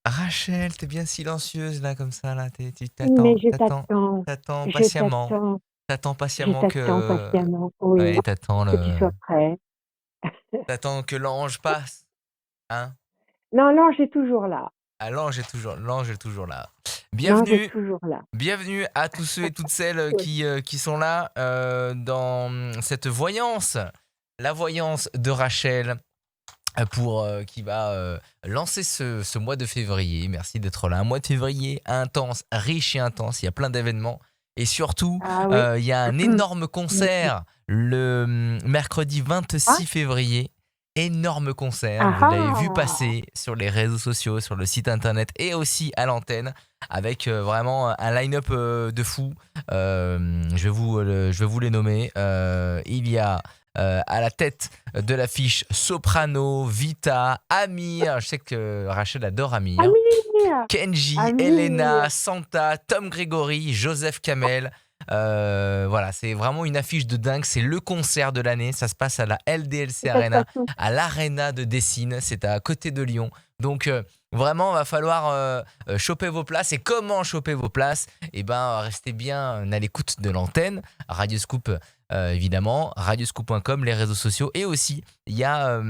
Rachel, t'es bien silencieuse là, comme ça, là. Tu Mais t'attends, je t'attends, t'attends, t'attends je patiemment. t'attends, T'attends je patiemment t'attends que. patiemment, oui, Ouais, t'attends que tu le. sois prêt. T'attends que l'ange passe. Hein? Non, l'ange est toujours là. Ah, l'ange est toujours là. L'ange est Bienvenue. toujours là. Bienvenue à tous ceux et toutes celles Oui. qui sont là dans cette voyance, la voyance de Rachel pour qui va lancer ce mois de février. Merci d'être là. Un mois de février intense, riche et intense. Il y a plein d'événements. Et surtout, Ah oui. il y a un énorme concert le mercredi Ah, 26 février. Énorme concert. ah, Vous l'avez vu ah. passer sur les réseaux sociaux, sur le site internet et aussi à l'antenne avec vraiment un line-up de fou. Je vais vous les nommer. Il y a à la tête de l'affiche Soprano, Vita, Amir. Je sais que Rachel adore Amir. Amir, Kenji, Amir. Elena, Santa, Tom Gregory, Joseph Kamel. Voilà, c'est vraiment une affiche de dingue. C'est le concert de l'année. Ça se passe à la LDLC Et ça se passe Arena, où? à l'Arena de Dessine. C'est à côté de Lyon. Donc, vraiment, il va falloir choper vos places. Et comment choper vos places? Eh ben, restez bien à l'écoute de l'antenne. Radio Scoop, évidemment. Radioscoop.com, les réseaux sociaux. Et aussi, il y a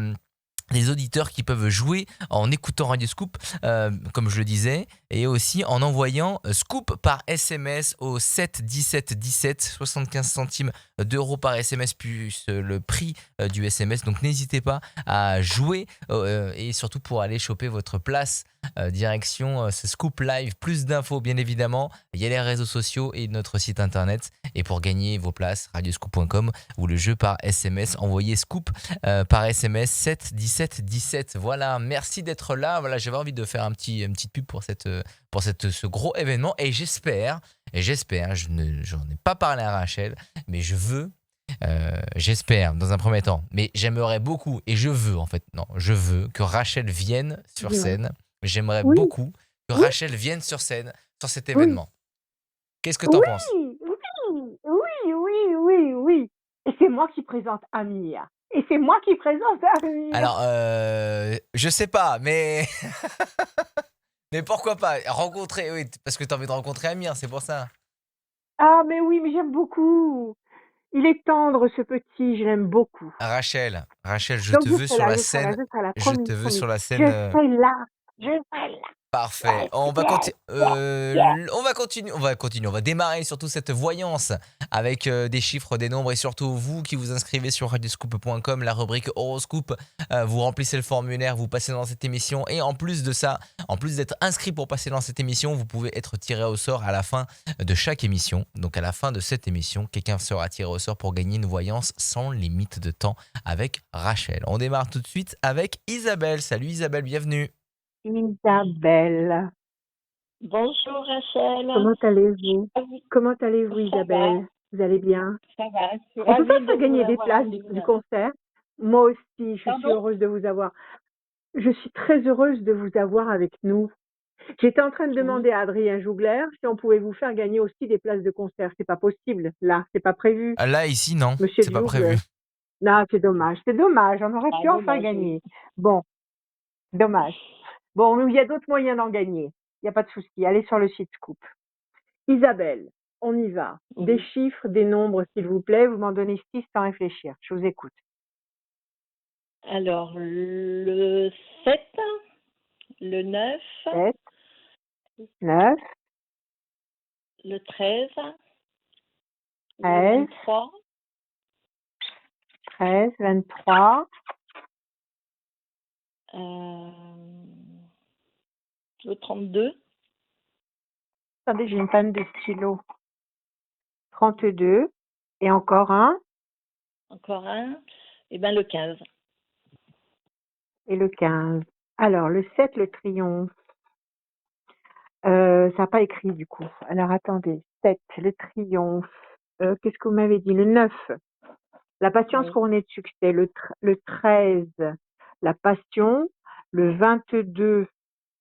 des auditeurs qui peuvent jouer en écoutant Radio Scoop, comme je le disais, et aussi en envoyant Scoop par SMS au 7 17 17, 75 centimes d'euros par SMS, plus le prix du SMS. Donc n'hésitez pas à jouer et surtout pour aller choper votre place direction ce Scoop Live. Plus d'infos, bien évidemment. Il y a les réseaux sociaux et notre site internet. Et pour gagner vos places, radioscoop.com ou le jeu par SMS, envoyez Scoop par SMS 7 17 17. Voilà, merci d'être là. Voilà, j'avais envie de faire une petite pub pour ce gros événement et j'espère, j'en ai pas parlé à Rachel, mais j'espère dans un premier temps, mais j'aimerais beaucoup et je veux en fait, non, je veux que Rachel vienne sur Dis-moi. scène. J'aimerais Oui, beaucoup que oui, Rachel vienne sur scène sur cet oui, événement. Qu'est-ce que t'en penses? oui, oui, oui, oui, oui, oui. Et c'est moi qui présente Amir. Et c'est moi qui présente Amir. Alors, je sais pas, mais mais pourquoi pas rencontrer, oui, parce que t'as envie de rencontrer Amir, c'est pour ça. Ah, mais oui, mais j'aime beaucoup. Il est tendre, ce petit, je l'aime beaucoup. Rachel, je Donc te je veux serai sur là, la je serai là, scène. je serai là, Je te promis, veux promis. sur la Je scène. serai là, je serai là. Parfait. Yes, yes, yes. On va continuer. On va démarrer surtout cette voyance avec des chiffres, des nombres et surtout vous qui vous inscrivez sur radioscoop.com, la rubrique horoscope. Vous remplissez le formulaire, vous passez dans cette émission et en plus de ça, en plus d'être inscrit pour passer dans cette émission, vous pouvez être tiré au sort à la fin de chaque émission. Donc à la fin de cette émission, quelqu'un sera tiré au sort pour gagner une voyance sans limite de temps avec Rachel. On démarre tout de suite avec Isabelle. Salut Isabelle, bienvenue. Isabelle, Bonjour Rachel, comment allez-vous? ravie- Comment allez-vous, ça va, Isabelle? Vous allez bien? ça va, je suis On peut pas ravie de faire vous gagner des avoir places en du ligne. concert? Moi aussi, je suis Pardon? heureuse de vous avoir. Je suis très heureuse de vous avoir avec nous. J'étais en train de Oui. demander à Adrien Jougler si on pouvait vous faire gagner aussi des places de concert. C'est pas possible, là, c'est pas prévu. Là, ici, non, Monsieur c'est pas prévu. Jougler. Non, c'est dommage, on aurait Ah, pu en faire dommage, oui. gagner. Bon, dommage. Bon, mais il y a d'autres moyens d'en gagner. Il n'y a pas de souci. Allez sur le site Scoop. Isabelle, on y va. Des Oui. chiffres, des nombres, s'il vous plaît. Vous m'en donnez 6 sans réfléchir. Je vous écoute. Alors, le 7, le 9, 7, 9, le 13, 13, le 23, 13, 23, le 32, attendez, j'ai une panne de stylo. 32, et encore un, encore un, et bien le 15. et le 15. Alors, le 7, le triomphe. Ça n'a pas écrit du coup. Alors, attendez. 7, le triomphe. Qu'est-ce que vous m'avez dit? Le 9, la patience Oui. couronnée de succès. Le 13, la passion. Le 22,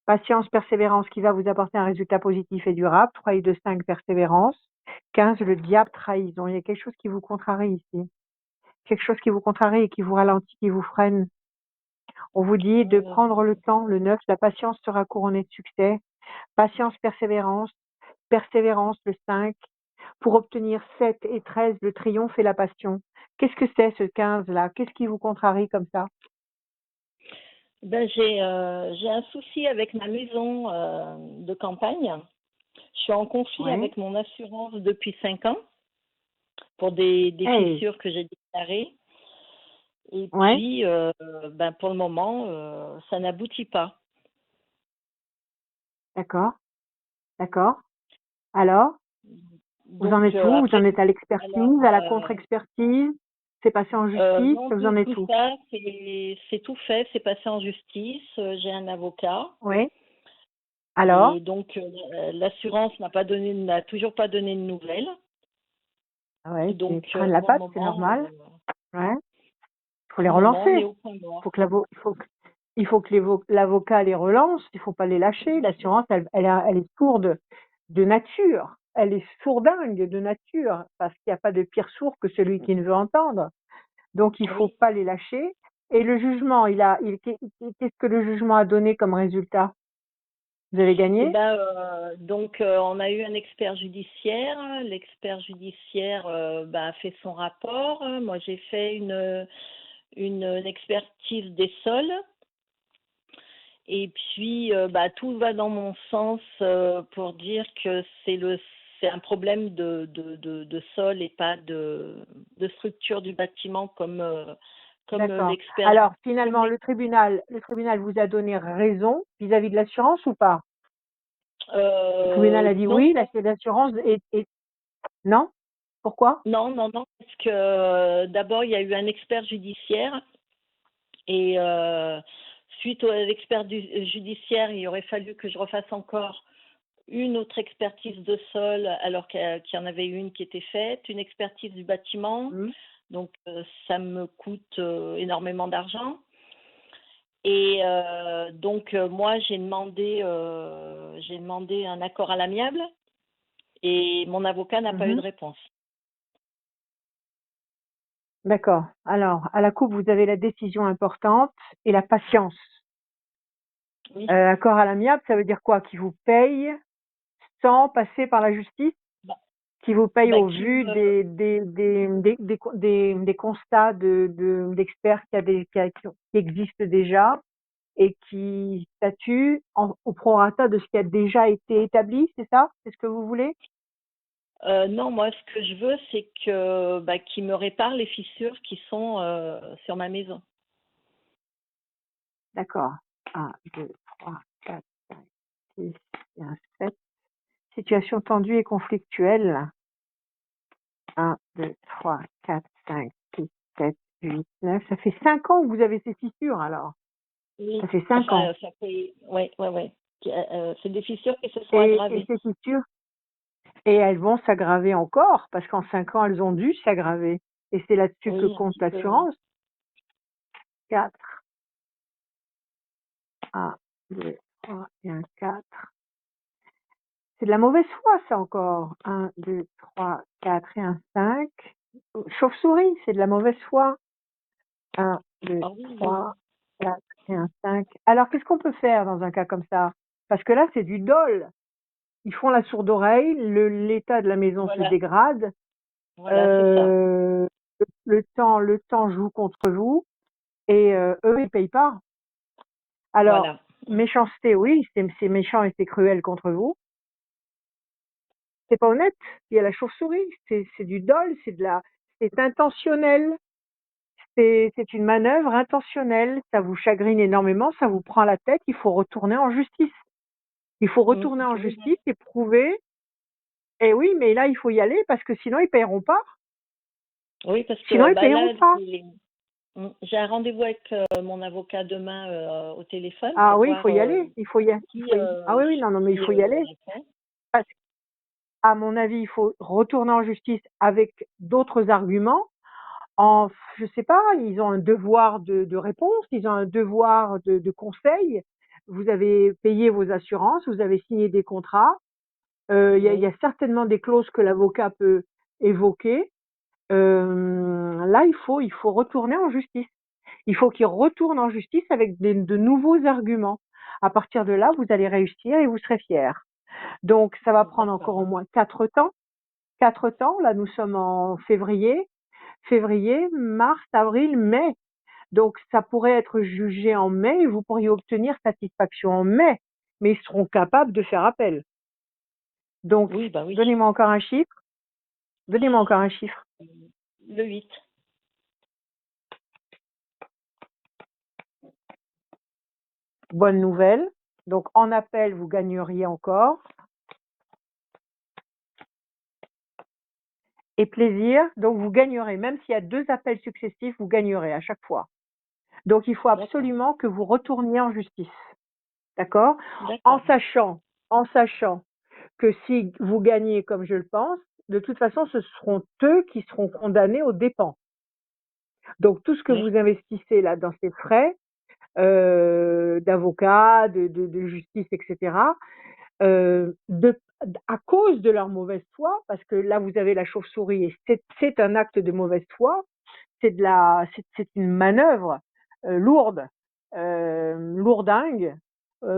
patience, persévérance qui va vous apporter un résultat positif et durable. 3 et 2, 5, persévérance. 15, le diable, trahison. Il y a quelque chose qui vous contrarie ici. Quelque chose qui vous contrarie et qui vous ralentit, qui vous freine. On vous dit de Euh, prendre le temps, le 9, la patience sera couronnée de succès. Patience, persévérance, le 5. Pour obtenir 7 et 13, le triomphe et la passion. Qu'est-ce que c'est ce 15-là? Qu'est-ce qui vous contrarie comme ça? Ben, j'ai un souci avec ma maison de campagne. Je suis en conflit Ouais. avec mon assurance depuis 5 ans pour des Hey, fissures que j'ai déclarées. Et ouais, puis, ben, pour le moment, ça n'aboutit pas. d'accord, d'accord. Alors, vous en Donc, êtes où? Vous en après, êtes à alors, l'expertise, à la contre-expertise? C'est passé en justice? non, Vous en êtes tout où? ça, c'est tout fait, c'est passé en justice. J'ai un avocat. Oui. Alors? Et donc, l'assurance n'a toujours pas donné de nouvelles. Ouais, ils Donc, traînent la patte, c'est normal. Ouais. Il faut les pour le moment, on est relancer. au point mort. Faut que il faut que l'avocat les relance. Il faut pas les lâcher. L'assurance, elle est sourde de nature. Elle est sourdingue de nature parce qu'il n'y a pas de pire sourd que celui qui ne veut entendre. Donc, il faut Oui. pas les lâcher. Et le jugement, qu'est-ce que le jugement a donné comme résultat? Vous avez Eh gagné? ben, donc, on a eu un expert judiciaire. L'expert judiciaire ben, a fait son rapport. Moi, j'ai fait une expertise des sols. Et puis, bah, tout va dans mon sens pour dire que c'est un problème de sol et pas de structure du bâtiment comme D'accord. l'expert. Alors, Comme finalement, l'ex- le tribunal vous a donné raison vis-à-vis de l'assurance ou pas? Le tribunal a dit non, oui, l'assurance non? Pourquoi? non, non, non, parce que d'abord, il y a eu un expert judiciaire et suite à l'expert judiciaire, il aurait fallu que je refasse encore une autre expertise de sol alors qu'il y en avait une qui était faite, une expertise du bâtiment. Hmm. Donc, ça me coûte énormément d'argent. Et donc, moi, j'ai demandé un accord à l'amiable et mon avocat n'a pas eu de Mhm. réponse. D'accord. Alors, à la coupe, vous avez la décision importante et la patience. Oui. Accord à l'amiable, ça veut dire quoi? Qui vous paye sans passer par la justice? Bah, Qui vous paye bah, au vu des constats d'experts qui existent déjà et qui statue au prorata de ce qui a déjà été établi, c'est ça? C'est ce que vous voulez? non, moi, ce que je veux, c'est que bah, qu'il me répare les fissures qui sont sur ma maison. D'accord. 1, 2, 3, 4, 5, 6, 7. Situation tendue et conflictuelle. 1, 2, 3, 4, 5, 6, 7, 8, 9. Ça fait 5 ans que vous avez ces fissures alors. Oui, Ça fait 5 enfin, ans. ça fait, ouais, ouais, ouais. C'est des fissures qui se sont aggravées. Et ces fissures, et elles vont s'aggraver encore parce qu'en 5 ans, elles ont dû s'aggraver. Et c'est là-dessus que Oui, un compte petit peu, oui. l'assurance. 4. 1, 2, 3 et un 4. C'est de la mauvaise foi, ça encore. 1, 2, 3, 4 et un 5. Chauve-souris, c'est de la mauvaise foi. 1, 2, Ah oui, oui, 3, oui. 4 et un 5. Alors, qu'est-ce qu'on peut faire dans un cas comme ça? Parce que là, c'est du dol. Ils font la sourde oreille, l'état de la maison se Voilà, dégrade, voilà, c'est ça. euh, le temps joue contre vous et eux, ils payent pas. Alors, Voilà. méchanceté, oui, c'est méchant et c'est cruel contre vous. C'est pas honnête. Il y a la chauve-souris, c'est du dol, c'est intentionnel. C'est une manœuvre intentionnelle. Ça vous chagrine énormément, ça vous prend la tête. Il faut retourner en justice. Il faut retourner en Je veux bien. justice et prouver. Et oui, mais là, il faut y aller parce que sinon, ils paieront pas. Oui, parce Sinon, que ils bah, paieront là, pas. j'ai un rendez-vous avec mon avocat demain au téléphone Ah pour oui, il faut voir y aller. Il faut y aller. qui, Ah oui, oui, non, non, mais il faut y me aller. répond. Parce qu'à mon avis, il faut retourner en justice avec d'autres arguments. Je sais pas, ils ont un devoir de réponse, ils ont un devoir de conseil. Vous avez payé vos assurances, vous avez signé des contrats. Il y Oui, a certainement des clauses que l'avocat peut évoquer. Là, il faut retourner en justice. Il faut qu'il retourne en justice avec de nouveaux arguments. À partir de là, vous allez réussir et vous serez fiers. Donc, ça va prendre encore au D'accord. moins 4 temps. 4 temps, là, nous sommes en février. Février, mars, avril, mai. Donc, ça pourrait être jugé en mai et vous pourriez obtenir satisfaction en mai. Mais ils seront capables de faire appel. Donc, Oui, bah oui. donnez-moi encore un chiffre. Donnez-moi encore un chiffre. Le 8. Bonne nouvelle. Donc, en appel, vous gagneriez encore. Et plaisir, donc vous gagnerez. Même s'il y a 2 appels successifs, vous gagnerez à chaque fois. Donc, il faut D'accord. absolument que vous retourniez en justice. D'accord? En D'accord. sachant que si vous gagnez comme je le pense, de toute façon, ce seront eux qui seront condamnés aux dépens. Donc, tout ce que Oui. vous investissez là dans ces frais d'avocat, de justice, etc., à cause de leur mauvaise foi, parce que là, vous avez la chauve-souris et c'est un acte de mauvaise foi, c'est une manœuvre lourde, lourdingue,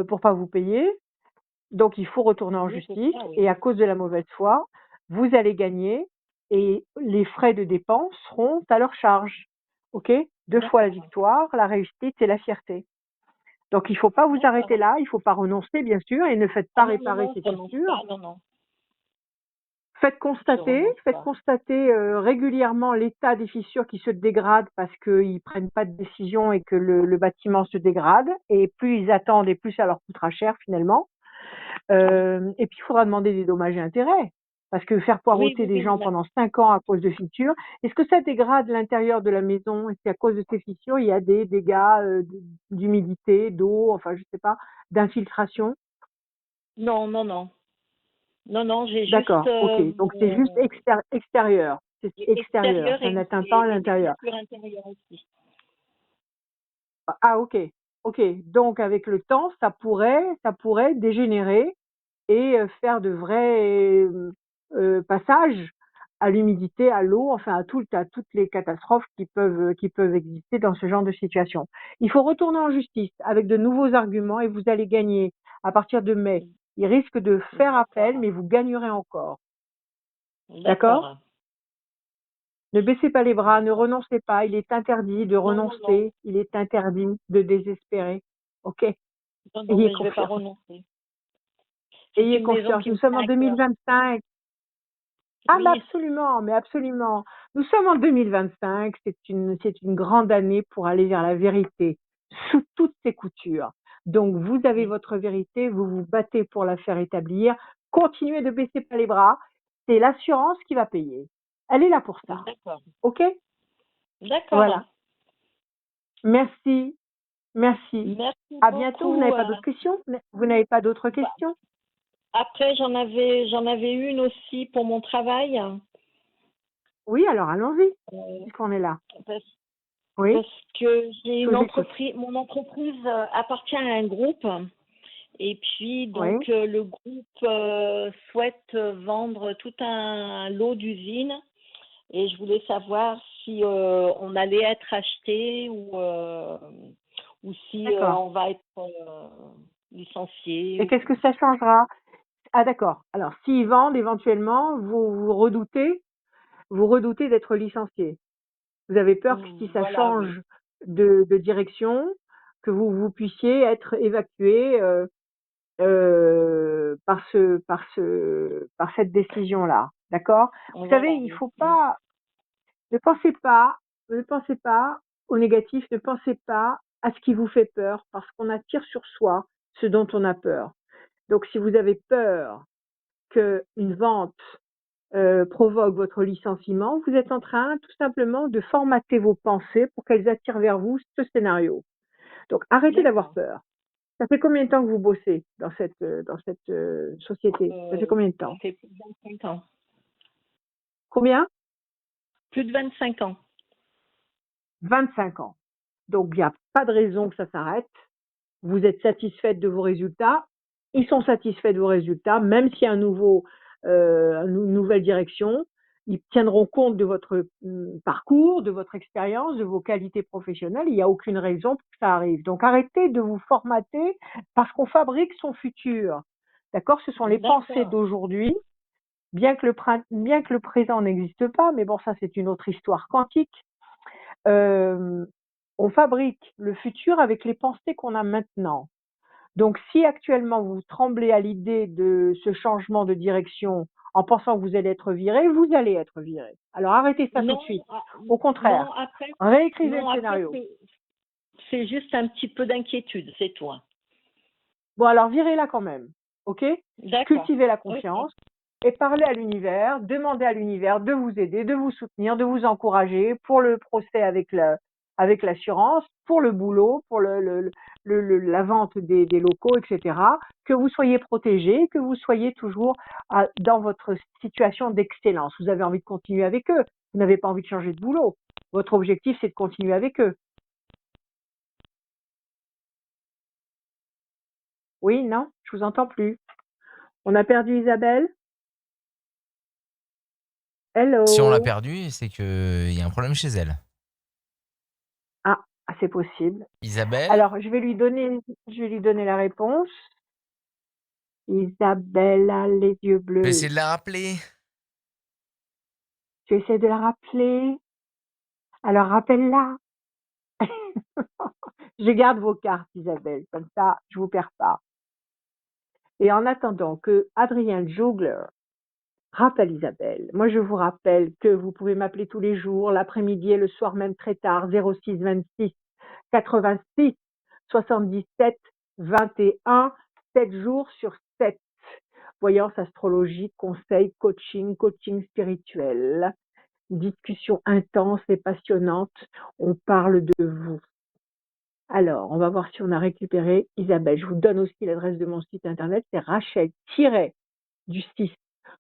pour pas vous payer. Donc, il faut retourner en Oui, c'est justice ça, et oui. à cause de la mauvaise foi, vous allez gagner et les frais de dépense seront à leur charge. OK? 2 fois la D'accord. victoire, la réussite et la fierté. Donc, il ne faut pas vous arrêter D'accord. là, il ne faut pas renoncer, bien sûr, et ne faites Ah pas non, non, réparer non, ces je renonce fissures. pas, non, non. Faites Je constater, renonce faites pas. constater régulièrement l'état des fissures qui se dégradent parce qu'ils ne prennent pas de décision et que le bâtiment se dégrade. Et plus ils attendent et plus ça leur coûtera cher finalement. Et puis il faudra demander des dommages et intérêts. Parce que faire Oui, poireauter oui, des oui, gens pendant 5 ans à cause de fissures, est-ce que ça dégrade l'intérieur de la maison? Est-ce qu'à cause de ces fissures, il y a des dégâts d'humidité, d'eau, enfin je sais pas, d'infiltration? non, non, non. Non, non, j'ai juste D'accord, ok. Donc c'est juste extérieur. C'est extérieur. extérieur Ça et n'atteint pas à des l'intérieur. fissures intérieures aussi. Ah ok, ok. Donc avec le temps, ça pourrait dégénérer et faire de vrais passages à l'humidité, à l'eau, enfin à toutes les catastrophes qui peuvent exister dans ce genre de situation. Il faut retourner en justice avec de nouveaux arguments et vous allez gagner à partir de mai. Il risque de faire appel, D'accord. mais vous gagnerez encore. D'accord? D'accord. Ne baissez pas les bras, ne D'accord. renoncez pas. Il est interdit de Non, non, non. renoncer. Il est interdit de désespérer. OK? Non, non, Ayez mais je vais pas confiance. renoncer. C'est Ayez une maison confiance. qui Nous me sommes en tient à cœur. 2025. Ah, bah Oui, absolument, mais absolument. Nous sommes en 2025. C'est une grande année pour aller vers la vérité sous toutes ses coutures. Donc, vous avez oui. votre vérité. Vous vous battez pour la faire établir. Continuez de baisser pas les bras. C'est l'assurance qui va payer. Elle est là pour ça. D'accord. OK? D'accord. Voilà. Merci. Merci. Merci À bientôt. Vous beaucoup. n'avez pas d'autres questions? Vous n'avez pas d'autres Bah, questions? après, j'en avais une aussi pour mon travail. Oui, alors allons-y, euh, puisqu'on est là. parce, Oui, parce que j'ai je une vous écoute. entreprise, mon entreprise appartient à un groupe. Et puis, Oui, donc, le groupe souhaite vendre tout un lot d'usines. Et je voulais savoir si on allait être acheté ou si d'accord. on va être licencié. Et qu'est-ce que ça changera? Ah, d'accord. Alors, s'ils vendent éventuellement, vous redoutez d'être licencié. Vous avez peur que si ça Voilà, oui. change de direction, que vous puissiez être évacué par cette décision-là. D'accord? Vous savez, Voilà, il oui. faut pas, ne pensez pas, ne pensez pas au négatif, ne pensez pas à ce qui vous fait peur, parce qu'on attire sur soi ce dont on a peur. Donc, si vous avez peur qu'une vente provoque votre licenciement, vous êtes en train tout simplement de formater vos pensées pour qu'elles attirent vers vous ce scénario. Donc, arrêtez d'avoir D'accord. peur. Ça fait combien de temps que vous bossez dans cette société? Ça fait combien de Ça temps? fait plus de 25 ans. Combien? Plus de 25 ans. 25 ans. Donc, il n'y a pas de raison que ça s'arrête. Vous êtes satisfaite de vos résultats. Ils sont satisfaits de vos résultats, même s'il y a une nouvelle direction. ils tiendront compte de votre parcours, de votre expérience, de vos qualités professionnelles. Il n'y a aucune raison pour que ça arrive. Donc arrêtez de vous formater parce qu'on fabrique son futur. D'accord? Ce sont les pensées D'accord. d'aujourd'hui, bien que le présent n'existe pas, mais bon, ça c'est une autre histoire quantique. On fabrique le futur avec les pensées qu'on a maintenant. Donc, si actuellement vous tremblez à l'idée de ce changement de direction en pensant que vous allez être viré, vous allez être viré. Alors, arrêtez ça tout de Non, suite. ah, Au contraire, non, après, réécrivez non, le après, scénario. c'est juste un petit peu d'inquiétude, c'est tout, hein. Bon, alors virez-la quand même, ok? D'accord. Cultivez la Ok. confiance et parlez à l'univers, demandez à l'univers de vous aider, de vous soutenir, de vous encourager pour le procès avec l'assurance, pour le boulot, pour la vente des locaux, etc. Que vous soyez protégé, que vous soyez toujours dans votre situation d'excellence. Vous avez envie de continuer avec eux, vous n'avez pas envie de changer de boulot. Votre objectif, c'est de continuer avec eux. Oui, non, je vous entends plus. On a perdu Isabelle. Si on l'a Hello. perdue, c'est qu'il y a un problème chez elle. Ah, c'est possible. Isabelle? Alors, je vais lui donner la réponse. Isabelle a les yeux Je vais bleus. essayer de la rappeler. Tu essaies de la rappeler. Alors, rappelle-la. Je garde vos cartes, Isabelle. Comme ça, je vous perds pas. Et en attendant que Adrien Jogler rappelle Isabelle, moi, je vous rappelle que vous pouvez m'appeler tous les jours, l'après-midi et le soir même très tard, 06 26 86 77 21, 7 jours sur 7. Voyance astrologique, conseil, coaching spirituel, discussion intense et passionnante. On parle de vous. Alors, on va voir si on a récupéré Isabelle. Je vous donne aussi l'adresse de mon site internet, c'est Rachel-du-6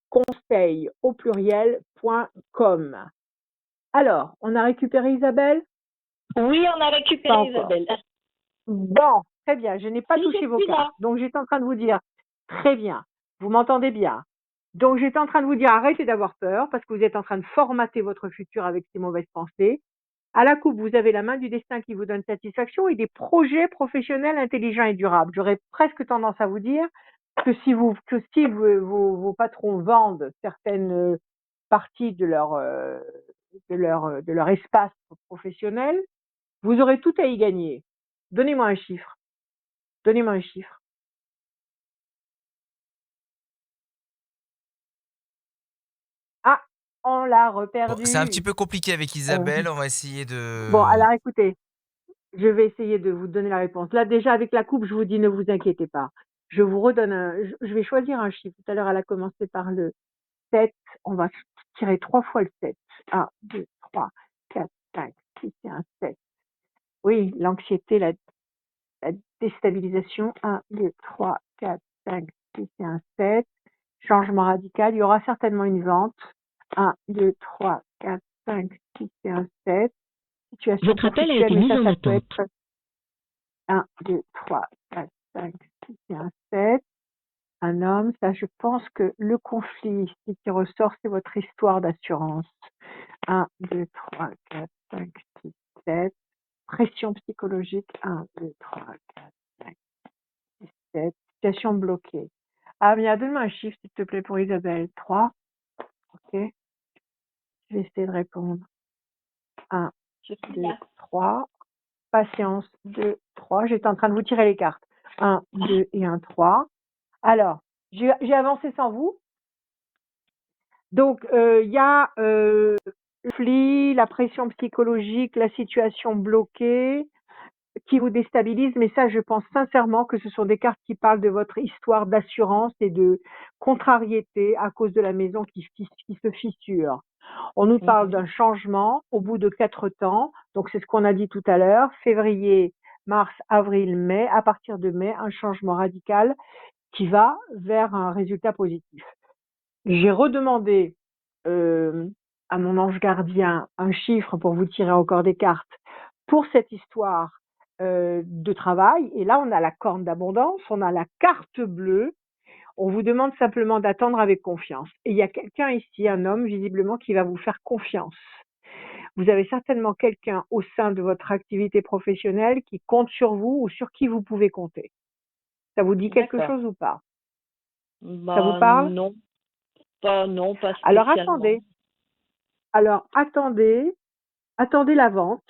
conseil au pluriel.com. Alors, on a récupéré Isabelle? Oui, on a Pas récupéré encore. Isabelle. Bon, très bien. Je n'ai pas Si, touché je vos suis là. cartes. Donc, j'étais en train de vous dire, très bien. Vous m'entendez bien. Donc, j'étais en train de vous dire, arrêtez d'avoir peur parce que vous êtes en train de formater votre futur avec ces mauvaises pensées. À la coupe, vous avez la main du destin qui vous donne satisfaction et des projets professionnels intelligents et durables. J'aurais presque tendance à vous dire que si vos patrons vendent certaines parties de leur espace professionnel, vous aurez tout à y gagner. Donnez-moi un chiffre. Donnez-moi un chiffre. Ah, on l'a Bon, c'est un petit reperdu. peu compliqué avec Isabelle. On va essayer Bon, de. alors écoutez, je vais essayer de vous donner la réponse. Là, déjà, avec la coupe, je vous dis, ne vous inquiétez pas. Je vous redonne je vais choisir un chiffre. Tout à l'heure, elle a commencé par le 7. On va tirer 3 fois le 7. 1, 2, 3, 4, 5, 6 et un 7. Oui, l'anxiété, la déstabilisation. 1, 2, 3, 4, 5, 6 et un 7. Changement radical. Il y aura certainement une vente. 1, 2, 3, 4, 5, 6 et un 7. Situation Votre appel a été conflictuelle, mais mis en ça peut attente. être 1, 2, 3, 4, 5, 6 et un 7. Un homme, ça, je pense que le conflit qui ressort, c'est votre histoire d'assurance. 1, 2, 3, 4, 5, 6, 7. Pression psychologique. 1, 2, 3, 4, 5, 6, 7. Situation bloquée. Ah, mais donne-moi un chiffre, s'il te plaît, pour Isabelle. 3. OK. Je vais essayer de répondre. 1, Je suis 2, là. 3. Patience. 2, 3. J'étais en train de vous tirer les cartes. 1, 2 et 1, 3. Alors, j'ai avancé sans vous. Donc, il y a le conflit, la pression psychologique, la situation bloquée qui vous déstabilise. Mais ça, je pense sincèrement que ce sont des cartes qui parlent de votre histoire d'assurance et de contrariété à cause de la maison qui se fissure. On nous parle d'un changement au bout de 4 temps. Donc, c'est ce qu'on a dit tout à l'heure. Février, mars, avril, mai. À partir de mai, un changement radical qui va vers un résultat positif. J'ai redemandé à mon ange gardien un chiffre pour vous tirer encore des cartes pour cette histoire de travail. Et là, on a la corne d'abondance, on a la carte bleue, On vous demande simplement d'attendre avec confiance. Et il y a quelqu'un ici, un homme visiblement, qui va vous faire confiance. Vous avez certainement quelqu'un au sein de votre activité professionnelle qui compte sur vous ou sur qui vous pouvez compter. Ça vous dit quelque D'accord. chose ou pas? Ça vous Bah parle? non, pas Alors spécialement. attendez. Alors attendez la vente.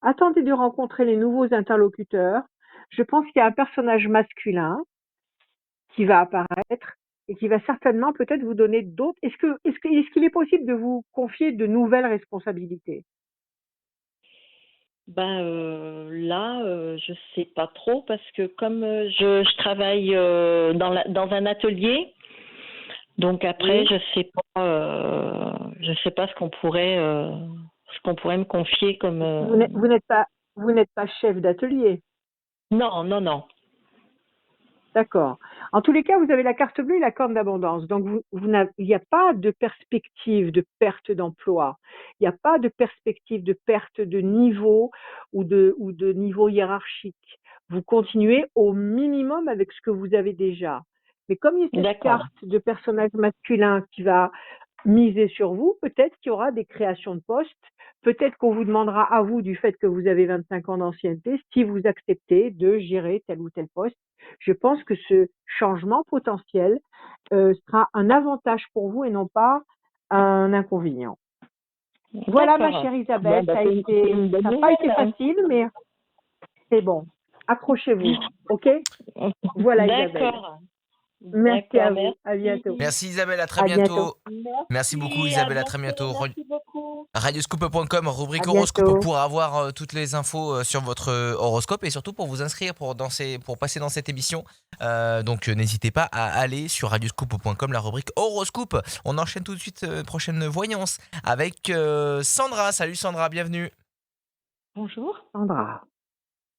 Attendez de rencontrer les nouveaux interlocuteurs. Je pense qu'il y a un personnage masculin qui va apparaître et qui va certainement peut-être vous donner d'autres. Est-ce qu'il est possible de vous confier de nouvelles responsabilités? Ben là, je sais pas trop parce que comme je travaille dans un atelier, donc après Oui. je sais pas ce qu'on pourrait me confier comme Vous n'êtes pas chef d'atelier. non, non, non. D'accord. En tous les cas, vous avez la carte bleue et la corne d'abondance. Donc, il n'y a pas de perspective de perte d'emploi. Il n'y a pas de perspective de perte de niveau ou de niveau hiérarchique. Vous continuez au minimum avec ce que vous avez déjà. Mais comme il y a cette D'accord. carte de personnage masculin qui va miser sur vous, peut-être qu'il y aura des créations de postes, peut-être qu'on vous demandera à vous, du fait que vous avez 25 ans d'ancienneté, si vous acceptez de gérer tel ou tel poste. Je pense que ce changement potentiel sera un avantage pour vous et non pas un inconvénient. Voilà, ma D'accord. chère Bon, Isabelle, bah, ça c'est une bonne n'a pas été nouvelle, hein. facile, mais c'est bon. Accrochez-vous, ok? Voilà, Isabelle. D'accord. Merci à D'accord, vous. À bientôt. merci. Merci Isabelle, à très À bientôt. bientôt. Merci beaucoup Merci, à Isabelle, à très bientôt. bientôt. Merci beaucoup. Radioscoop.com, À rubrique horoscope bientôt. pour avoir toutes les infos sur votre horoscope et surtout pour vous inscrire pour passer dans cette émission. Donc n'hésitez pas à aller sur radioscoop.com, la rubrique horoscope. On enchaîne tout de suite, prochaine voyance avec Sandra. Salut Sandra, bienvenue. Bonjour. Sandra.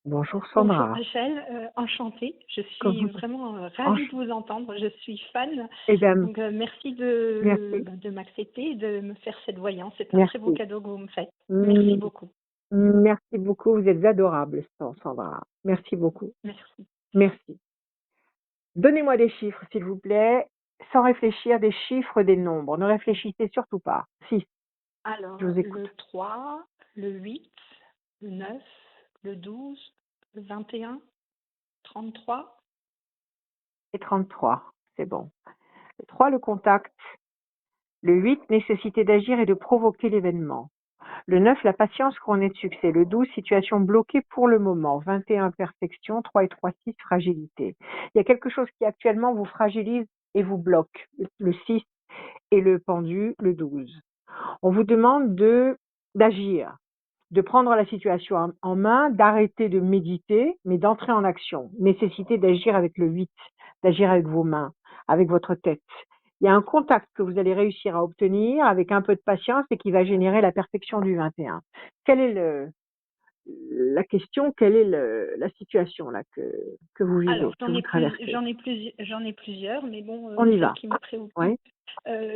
Bonjour Bonjour Sandra. Rachel, enchantée. Je suis Comment vraiment ravie de Ench- vous entendre. Je suis fan. Eh bien, Donc merci merci. de m'accepter et de me faire cette voyance. C'est un très beau Merci. cadeau que vous me faites. Merci Mm, beaucoup. Merci beaucoup. Vous êtes adorable, Sandra. Merci beaucoup. Merci. Merci. Donnez-moi des chiffres, s'il vous plaît, sans réfléchir, des chiffres, des nombres. Ne réfléchissez surtout pas. Si, je Alors, vous écoute. le 3, le 8, le 9, le 12, le 21, 33. Et 33, c'est bon. Le 3, le contact. Le 8, nécessité d'agir et de provoquer l'événement. Le 9, la patience couronnée de succès. Le 12, situation bloquée pour le moment. 21, perfection. 3 et 3, 6, fragilité. Il y a quelque chose qui actuellement vous fragilise et vous bloque. Le 6 et le pendu, le 12. On vous demande d'agir, de prendre la situation en main, d'arrêter de méditer, mais d'entrer en action. Nécessité d'agir avec le 8, d'agir avec vos mains, avec votre tête. Il y a un contact que vous allez réussir à obtenir avec un peu de patience et qui va générer la perfection du 21. Quelle est la question, quelle est la situation là que vous vivez, Alors, que vous traversez? j'en ai plusieurs, mais bon, On y celle va. qui me préoccupe. Oui,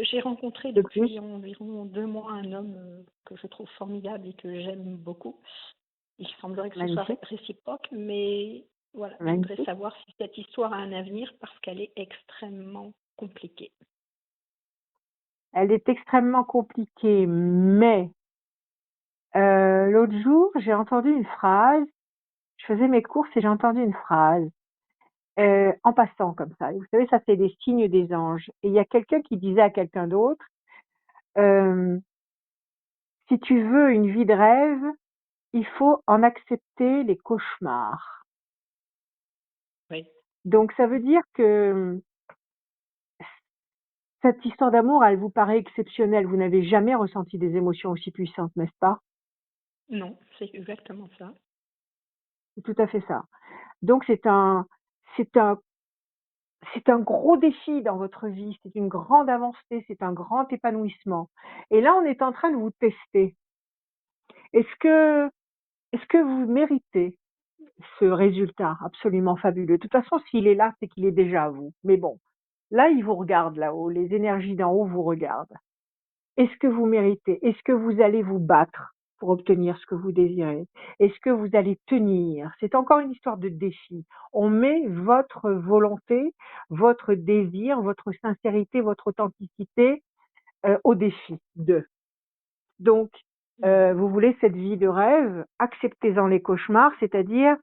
J'ai rencontré depuis. depuis environ 2 mois un homme que je trouve formidable et que j'aime beaucoup. Il semblerait que ce soit Magnifique, réciproque, mais voilà, je voudrais magnifique. savoir si cette histoire a un avenir parce qu'elle est extrêmement compliquée. Elle est extrêmement compliquée, mais l'autre jour, j'ai entendu une phrase. Je faisais mes courses et j'ai entendu une phrase en passant comme ça. Vous savez, ça c'est des signes des anges. Et il y a quelqu'un qui disait à quelqu'un d'autre, euh, si tu veux une vie de rêve, il faut en accepter les cauchemars. Oui. Donc ça veut dire que cette histoire d'amour, elle vous paraît exceptionnelle. Vous n'avez jamais ressenti des émotions aussi puissantes, n'est-ce pas? Non, c'est exactement ça. C'est tout à fait ça. Donc c'est un, c'est un gros défi dans votre vie, c'est une grande avancée, c'est un grand épanouissement. Et là, on est en train de vous tester. Est-ce que, est-ce que vous méritez ce résultat absolument fabuleux? De toute façon, s'il est là, c'est qu'il est déjà à vous. Mais bon, là, il vous regarde là-haut, les énergies d'en haut vous regardent. Est-ce que vous méritez? Est-ce que vous allez vous battre? pour obtenir ce que vous désirez? Est-ce que vous allez tenir? C'est encore une histoire de défi. On met votre volonté, votre désir, votre sincérité, votre authenticité au défi de. Donc, vous voulez cette vie de rêve, acceptez-en les cauchemars, c'est-à-dire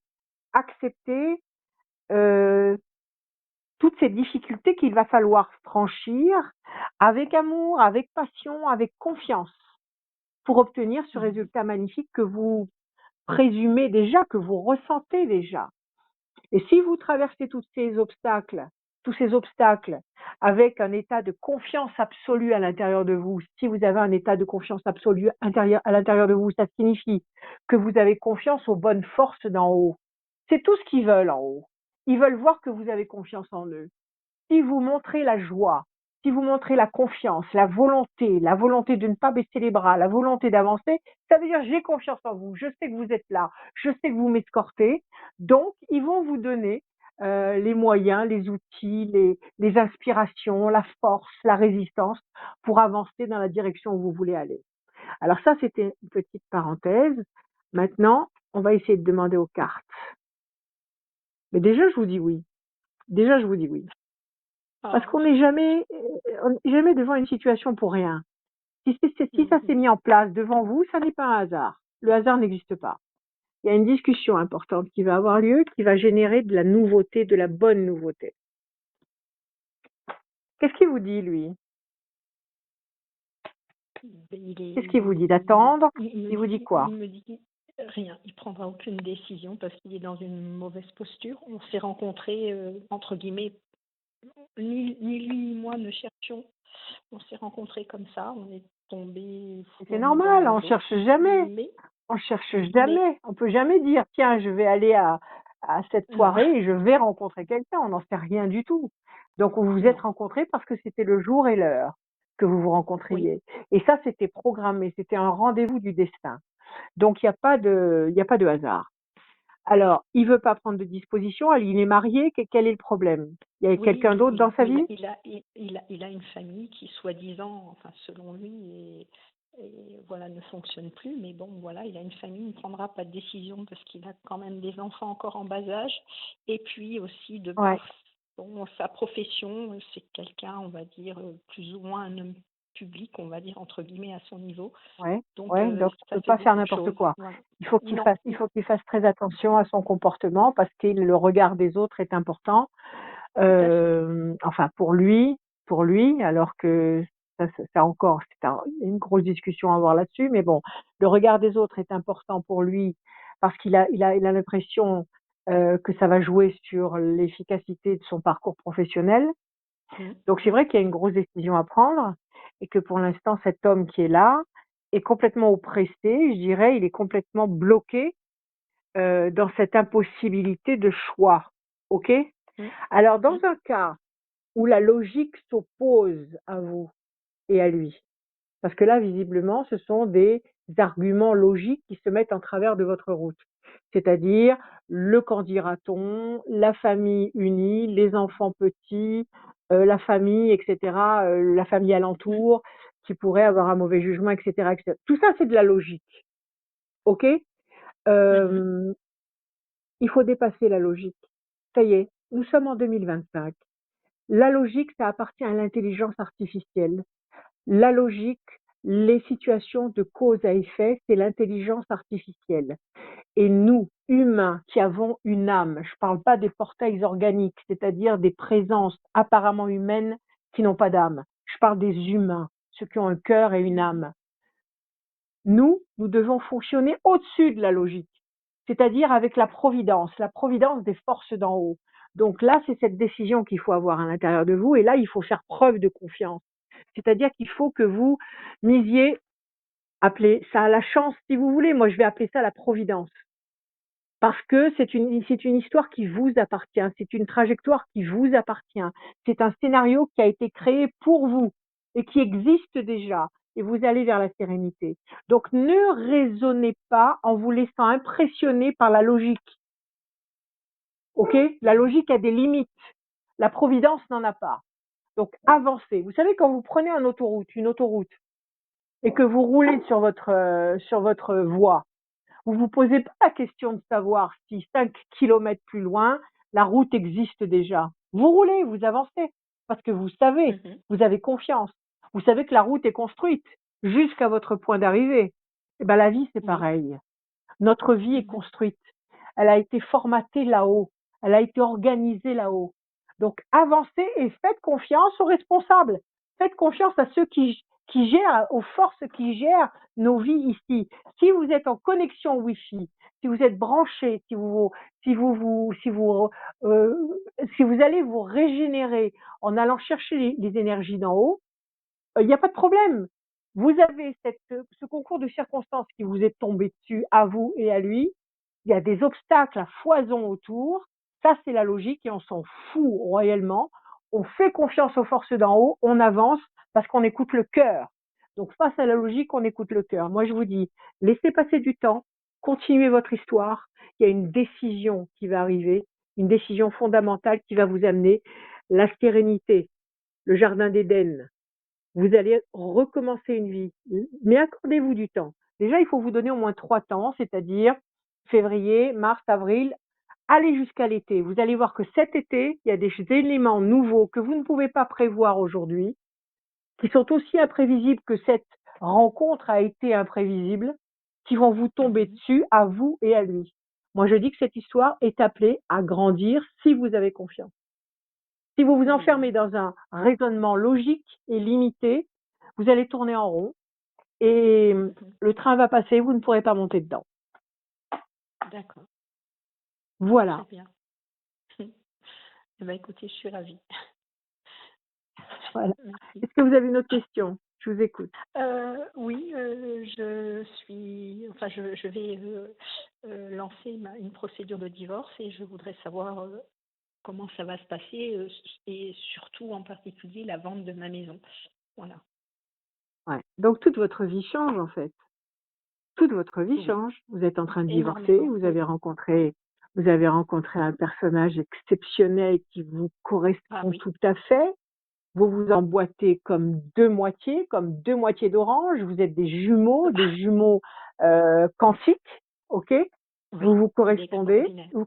acceptez euh, toutes ces difficultés qu'il va falloir franchir avec amour, avec passion, avec confiance pour obtenir ce résultat magnifique que vous présumez déjà, que vous ressentez déjà. Et si vous traversez tous ces obstacles avec un état de confiance absolue à l'intérieur de vous, si vous avez un état de confiance absolue à l'intérieur de vous, ça signifie que vous avez confiance aux bonnes forces d'en haut. C'est tout ce qu'ils veulent en haut. Ils veulent voir que vous avez confiance en eux. Si vous montrez la joie, si vous montrez la confiance, la volonté de ne pas baisser les bras, la volonté d'avancer, ça veut dire j'ai confiance en vous, je sais que vous êtes là, je sais que vous m'escortez. Donc, ils vont vous donner les moyens, les outils, les inspirations, la force, la résistance pour avancer dans la direction où vous voulez aller. Alors ça, c'était une petite parenthèse. Maintenant, on va essayer de demander aux cartes. Mais déjà, je vous dis oui. Déjà, je vous dis oui. Parce qu'on n'est jamais devant une situation pour rien. Si ça s'est mis en place devant vous, ça n'est pas un hasard. Le hasard n'existe pas. Il y a une discussion importante qui va avoir lieu, qui va générer de la nouveauté, de la bonne nouveauté. Qu'est-ce qu'il vous dit, lui? Qu'est-ce qu'il vous dit? D'attendre? Il vous dit quoi? Il me dit rien. Il prendra aucune décision parce qu'il est dans une mauvaise posture. On s'est rencontrés, entre guillemets, ni lui ni moi ne cherchions. On s'est rencontrés comme ça. On est tombés. C'est normal, on cherche jamais. On cherche jamais. On peut jamais dire, tiens, je vais aller à cette soirée et je vais rencontrer quelqu'un. On n'en sait rien du tout. Donc, vous vous êtes rencontrés parce que c'était le jour et l'heure que vous vous rencontriez. Et ça, c'était programmé. C'était un rendez-vous du destin. Donc, il n'y a pas de hasard. Alors, il veut pas prendre de disposition. Il est marié. Quel est le problème? Il y a quelqu'un d'autre dans sa vie? Il a une famille qui, soi-disant, enfin selon lui, voilà, ne fonctionne plus. Mais bon, voilà, il a une famille. Il ne prendra pas de décision parce qu'il a quand même des enfants encore en bas âge. Et puis aussi de par sa profession, c'est quelqu'un, on va dire, plus ou moins un homme public, on va dire, entre guillemets, à son niveau. Donc il ne peut pas faire n'importe quoi. Voilà. Il faut qu'il fasse très attention à son comportement parce que le regard des autres est important. Enfin, pour lui, alors que ça encore, c'est une grosse discussion à avoir là-dessus, mais bon, le regard des autres est important pour lui parce qu'il a l'impression que ça va jouer sur l'efficacité de son parcours professionnel. Donc c'est vrai qu'il y a une grosse décision à prendre et que pour l'instant cet homme qui est là est complètement oppressé, je dirais, il est complètement bloqué dans cette impossibilité de choix. Ok? Alors dans un cas où la logique s'oppose à vous et à lui, parce que là visiblement ce sont des arguments logiques qui se mettent en travers de votre route, c'est-à-dire le qu'en dira-t-on, la famille unie, les enfants petits, la famille, etc., la famille alentour, qui pourrait avoir un mauvais jugement, etc., etc. Tout ça, c'est de la logique. Ok? Il faut dépasser la logique. Ça y est, nous sommes en 2025. La logique, ça appartient à l'intelligence artificielle. La logique, les situations de cause à effet, c'est l'intelligence artificielle. Et nous, humains, qui avons une âme, je ne parle pas des portails organiques, c'est-à-dire des présences apparemment humaines qui n'ont pas d'âme. Je parle des humains, ceux qui ont un cœur et une âme. Nous devons fonctionner au-dessus de la logique, c'est-à-dire avec la providence des forces d'en haut. Donc là, c'est cette décision qu'il faut avoir à l'intérieur de vous, et là, il faut faire preuve de confiance. C'est-à-dire qu'il faut que vous misiez, appelez ça la chance si vous voulez, moi je vais appeler ça la providence. Parce que c'est une histoire qui vous appartient, c'est une trajectoire qui vous appartient, c'est un scénario qui a été créé pour vous et qui existe déjà, et vous allez vers la sérénité. Donc ne raisonnez pas en vous laissant impressionner par la logique. Ok? La logique a des limites, la providence n'en a pas. Donc avancez. Vous savez, quand vous prenez une autoroute, et que vous roulez sur votre voie, vous vous posez pas la question de savoir si 5 kilomètres plus loin, la route existe déjà. Vous roulez, vous avancez, parce que vous savez, Mhm. vous avez confiance. Vous savez que la route est construite jusqu'à votre point d'arrivée. Et ben la vie, c'est Oui. pareil. Notre vie est Mhm. construite. Elle a été formatée là-haut. Elle a été organisée là-haut. Donc, avancez et faites confiance aux responsables. Faites confiance à ceux qui gèrent, aux forces qui gèrent nos vies ici. Si vous êtes en connexion Wi-Fi, si vous êtes branché, euh, si vous allez vous régénérer en allant chercher les énergies d'en haut, il n'y a pas de problème. Vous avez ce concours de circonstances qui vous est tombé dessus, à vous et à lui. Il y a des obstacles à foison autour. Ça, c'est la logique et on s'en fout royalement. On fait confiance aux forces d'en haut, on avance parce qu'on écoute le cœur. Donc, face à la logique, on écoute le cœur. Moi, je vous dis, laissez passer du temps, continuez votre histoire. Il y a une décision qui va arriver, une décision fondamentale qui va vous amener la sérénité, le jardin d'Éden. Vous allez recommencer une vie. Mais accordez-vous du temps. Déjà, il faut vous donner au moins 3 temps, c'est-à-dire février, mars, avril, allez jusqu'à l'été. Vous allez voir que cet été, il y a des éléments nouveaux que vous ne pouvez pas prévoir aujourd'hui, qui sont aussi imprévisibles que cette rencontre a été imprévisible, qui vont vous tomber Mhm. dessus, à vous et à lui. Moi, je dis que cette histoire est appelée à grandir si vous avez confiance. Si vous vous enfermez Oui. dans un raisonnement logique et limité, vous allez tourner en rond et Mhm. le train va passer, vous ne pourrez pas monter dedans. D'accord. Voilà. Très bien. Eh ben, écoutez, je suis ravie. Voilà. Merci. Est-ce que vous avez une autre question? Je vous écoute. Oui, je vais lancer une procédure de divorce et je voudrais savoir comment ça va se passer et surtout en particulier la vente de ma maison. Voilà. Ouais. Donc toute votre vie change en fait. Toute votre vie Oui, change. Vous êtes en train de divorcer, énormément. Oui. vous avez rencontré un personnage exceptionnel qui vous Ah correspond oui. tout à fait. Vous vous emboîtez comme deux moitiés d'orange. Vous êtes des jumeaux quantiques, ok? Vous Oui, vous il est correspondez. extraordinaire. Vous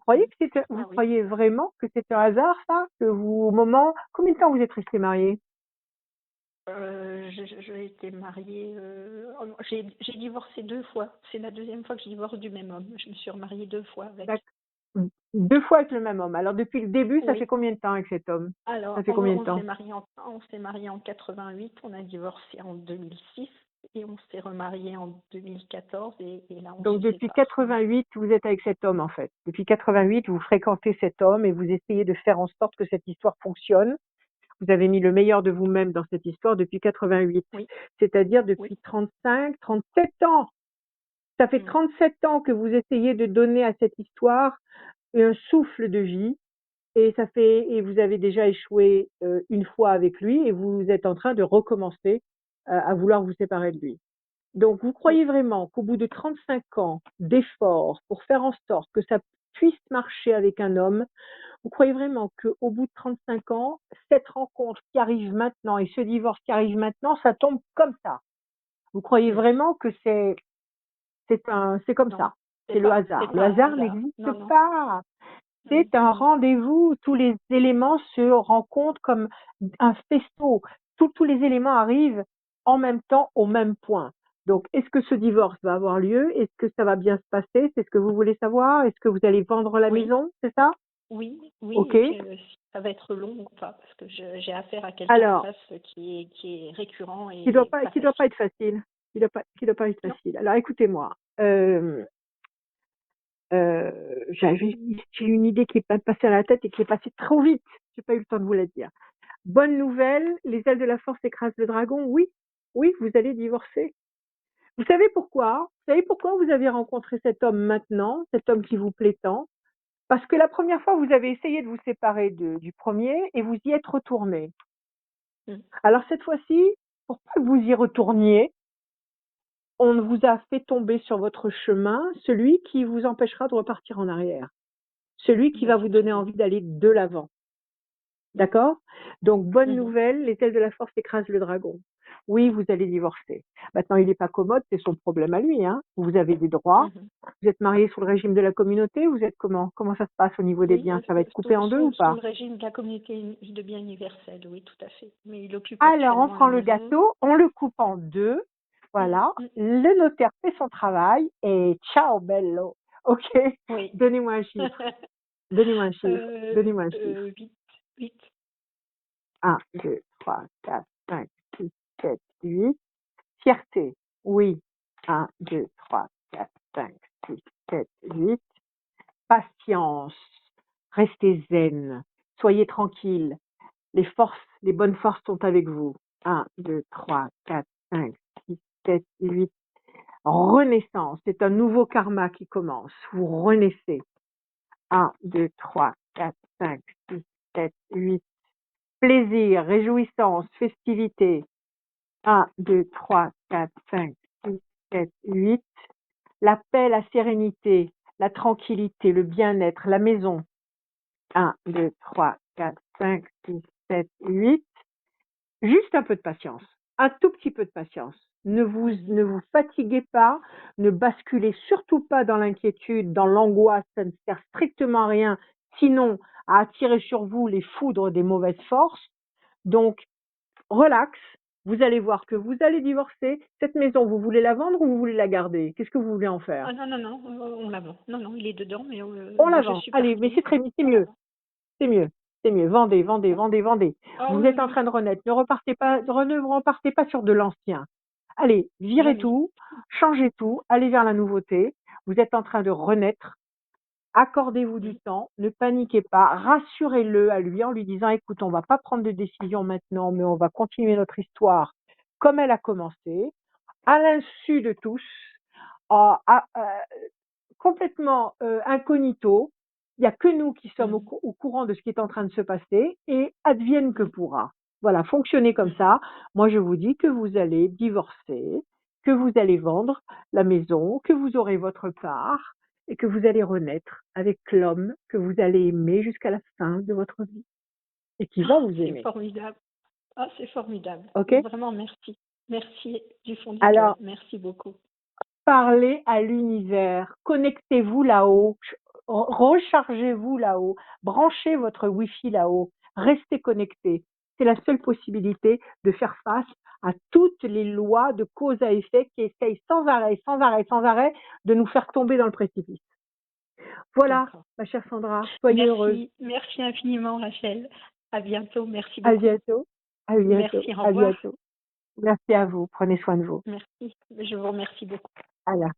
Ah oui. croyez vraiment que c'est un hasard, ça? Que vous, au moment, combien de temps vous êtes restés mariés? J'ai été mariée. J'ai divorcé 2 fois. C'est la deuxième fois que je divorce du même homme. Je me suis remariée 2 fois avec. D'accord. 2 fois avec le même homme. Alors depuis le début, ça fait Oui. combien de temps avec cet homme? Alors, Ça fait combien de temps? on s'est marié en 88, on a divorcé en 2006 et on s'est remarié en 2014 et là on Donc se depuis sépare. Voilà. 88, vous êtes avec cet homme en fait. Depuis 88, vous fréquentez cet homme et vous essayez de faire en sorte que cette histoire fonctionne. Vous avez mis le meilleur de vous-même dans cette histoire depuis 88, Oui, c'est-à-dire oui. depuis 35, 37 ans. Ça fait Mhm. 37 ans que vous essayez de donner à cette histoire un souffle de vie et vous avez déjà échoué une fois avec lui et vous êtes en train de recommencer à vouloir vous séparer de lui. Donc, vous Oui, croyez vraiment qu'au bout de 35 ans d'efforts pour faire en sorte que ça puisse marcher avec un homme, vous croyez vraiment qu'au bout de 35 ans, cette rencontre qui arrive maintenant et ce divorce qui arrive maintenant, ça tombe comme ça? Vous croyez non, vraiment que c'est comme non, ça? C'est le c'est hasard. Le pas un hasard hasard. n'existe Non, non. pas. Mhm, C'est un mhm. rendez-vous. Tous les éléments se rencontrent comme un faisceau. Tous les éléments arrivent en même temps au même point. Donc, est-ce que ce divorce va avoir lieu? Est-ce que ça va bien se passer? C'est ce que vous voulez savoir? Est-ce que vous allez vendre la Oui, maison? C'est ça? oui, oui, OK. et que ça va être long ou pas, parce que j'ai affaire à quelqu'un en Alors, face qui est récurrent qui doit et pas, pas qui doit pas facile. être facile. Qui doit pas être Non, facile. Alors, écoutez-moi. J'ai une idée qui est pas passée à la tête et qui est passée trop vite. J'ai pas eu le temps de vous la dire. Bonne nouvelle, les ailes de la force écrasent le dragon. Oui, oui, vous allez divorcer. Vous savez pourquoi? Vous savez pourquoi vous avez rencontré cet homme maintenant, cet homme qui vous plaît tant? Parce que la première fois, vous avez essayé de vous séparer du premier et vous y êtes retourné. mhm, Alors cette fois-ci, pour pas que vous y retourniez, on vous a fait tomber sur votre chemin celui qui vous empêchera de repartir en arrière, celui qui ben, va vous c'est très donner bien. envie d'aller de l'avant. Mhm, D'accord? Donc, bonne mhm. nouvelle, les ailes de la force écrasent le dragon. Oui, vous allez divorcer. Maintenant, il n'est pas commode, c'est son problème à lui, hein. Vous avez des droits. Mhm. Vous êtes marié sous le régime de la communauté, vous êtes comment? Comment ça se passe au niveau des Oui, biens? Ça va être coupé en deux ou sous pas? le régime de la communauté de biens universels, oui, tout à fait. Mais il occupe Alors, on actuellement prend la le maison. gâteau, on le coupe en deux. Voilà. Mm. Le notaire fait son travail et ciao bello. OK? Oui. Donnez-moi un chiffre. Donnez-moi un chiffre. Donnez-moi un chiffre. 8, 8. 1, 2, 3, 4, 5, 6, 7, 8. Fierté. Oui. 1, 2, 3, 4, 5, 6, 7, 8. Patience. Restez zen. Soyez tranquille. Les bonnes forces sont avec vous. 1, 2, 3, 4, 5, 6, 7, 8. Renaissance. C'est un nouveau karma qui commence. Vous renaissez. 1, 2, 3, 4, 5, 6, 7, 8. Plaisir, réjouissance, festivité. 1, 2, 3, 4, 5, 6, 7, 8. La paix, la sérénité, la tranquillité, le bien-être, la maison. 1, 2, 3, 4, 5, 6, 7, 8. Juste un peu de patience, un tout petit peu de patience. Ne vous fatiguez pas, ne basculez surtout pas dans l'inquiétude, dans l'angoisse, ça ne sert strictement à rien, sinon à attirer sur vous les foudres des mauvaises forces. Donc, relax, vous allez voir que vous allez divorcer. Cette maison, vous voulez la vendre ou vous voulez la garder? Qu'est-ce que vous voulez en faire? Ah non, on la vend. Non, il est dedans, mais On la moi je vend. suis Allez, mais partie. c'est mieux. C'est mieux. C'est mieux. Vendez, vendez, vendez, vendez. Ah Vous oui, êtes en train de renaître. Ne repartez pas sur de l'ancien. Allez, virez jamais. tout, changez tout, allez vers la nouveauté. Vous êtes en train de renaître. Accordez-vous du temps, ne paniquez pas, rassurez-le à lui en lui disant écoute, on va pas prendre de décision maintenant, mais on va continuer notre histoire comme elle a commencé, à l'insu de tous, à- à- complètement incognito. Il n'y a que nous qui sommes au courant de ce qui est en train de se passer et advienne que pourra. Voilà, fonctionnez comme ça. Moi, je vous dis que vous allez divorcer, que vous allez vendre la maison, que vous aurez votre part et que vous allez renaître avec l'homme que vous allez aimer jusqu'à la fin de votre vie et qui va vous C'est aimer. formidable. Ah, c'est formidable. OK? Vraiment, merci. Merci du fond du Alors, cœur. Merci beaucoup. parlez à l'univers, connectez-vous là-haut, rechargez-vous là-haut, branchez votre Wi-Fi là-haut, restez connectés. C'est la seule possibilité de faire face à toutes les lois de cause à effet qui essayent sans arrêt de nous faire tomber dans le précipice. Voilà, D'accord. ma chère Sandra, soyez heureuse. Merci infiniment, Rachel. À bientôt. Merci À beaucoup. bientôt, à bientôt, Merci, au à revoir. bientôt. Merci à vous, prenez soin de vous. Merci. Je vous remercie beaucoup. Alors,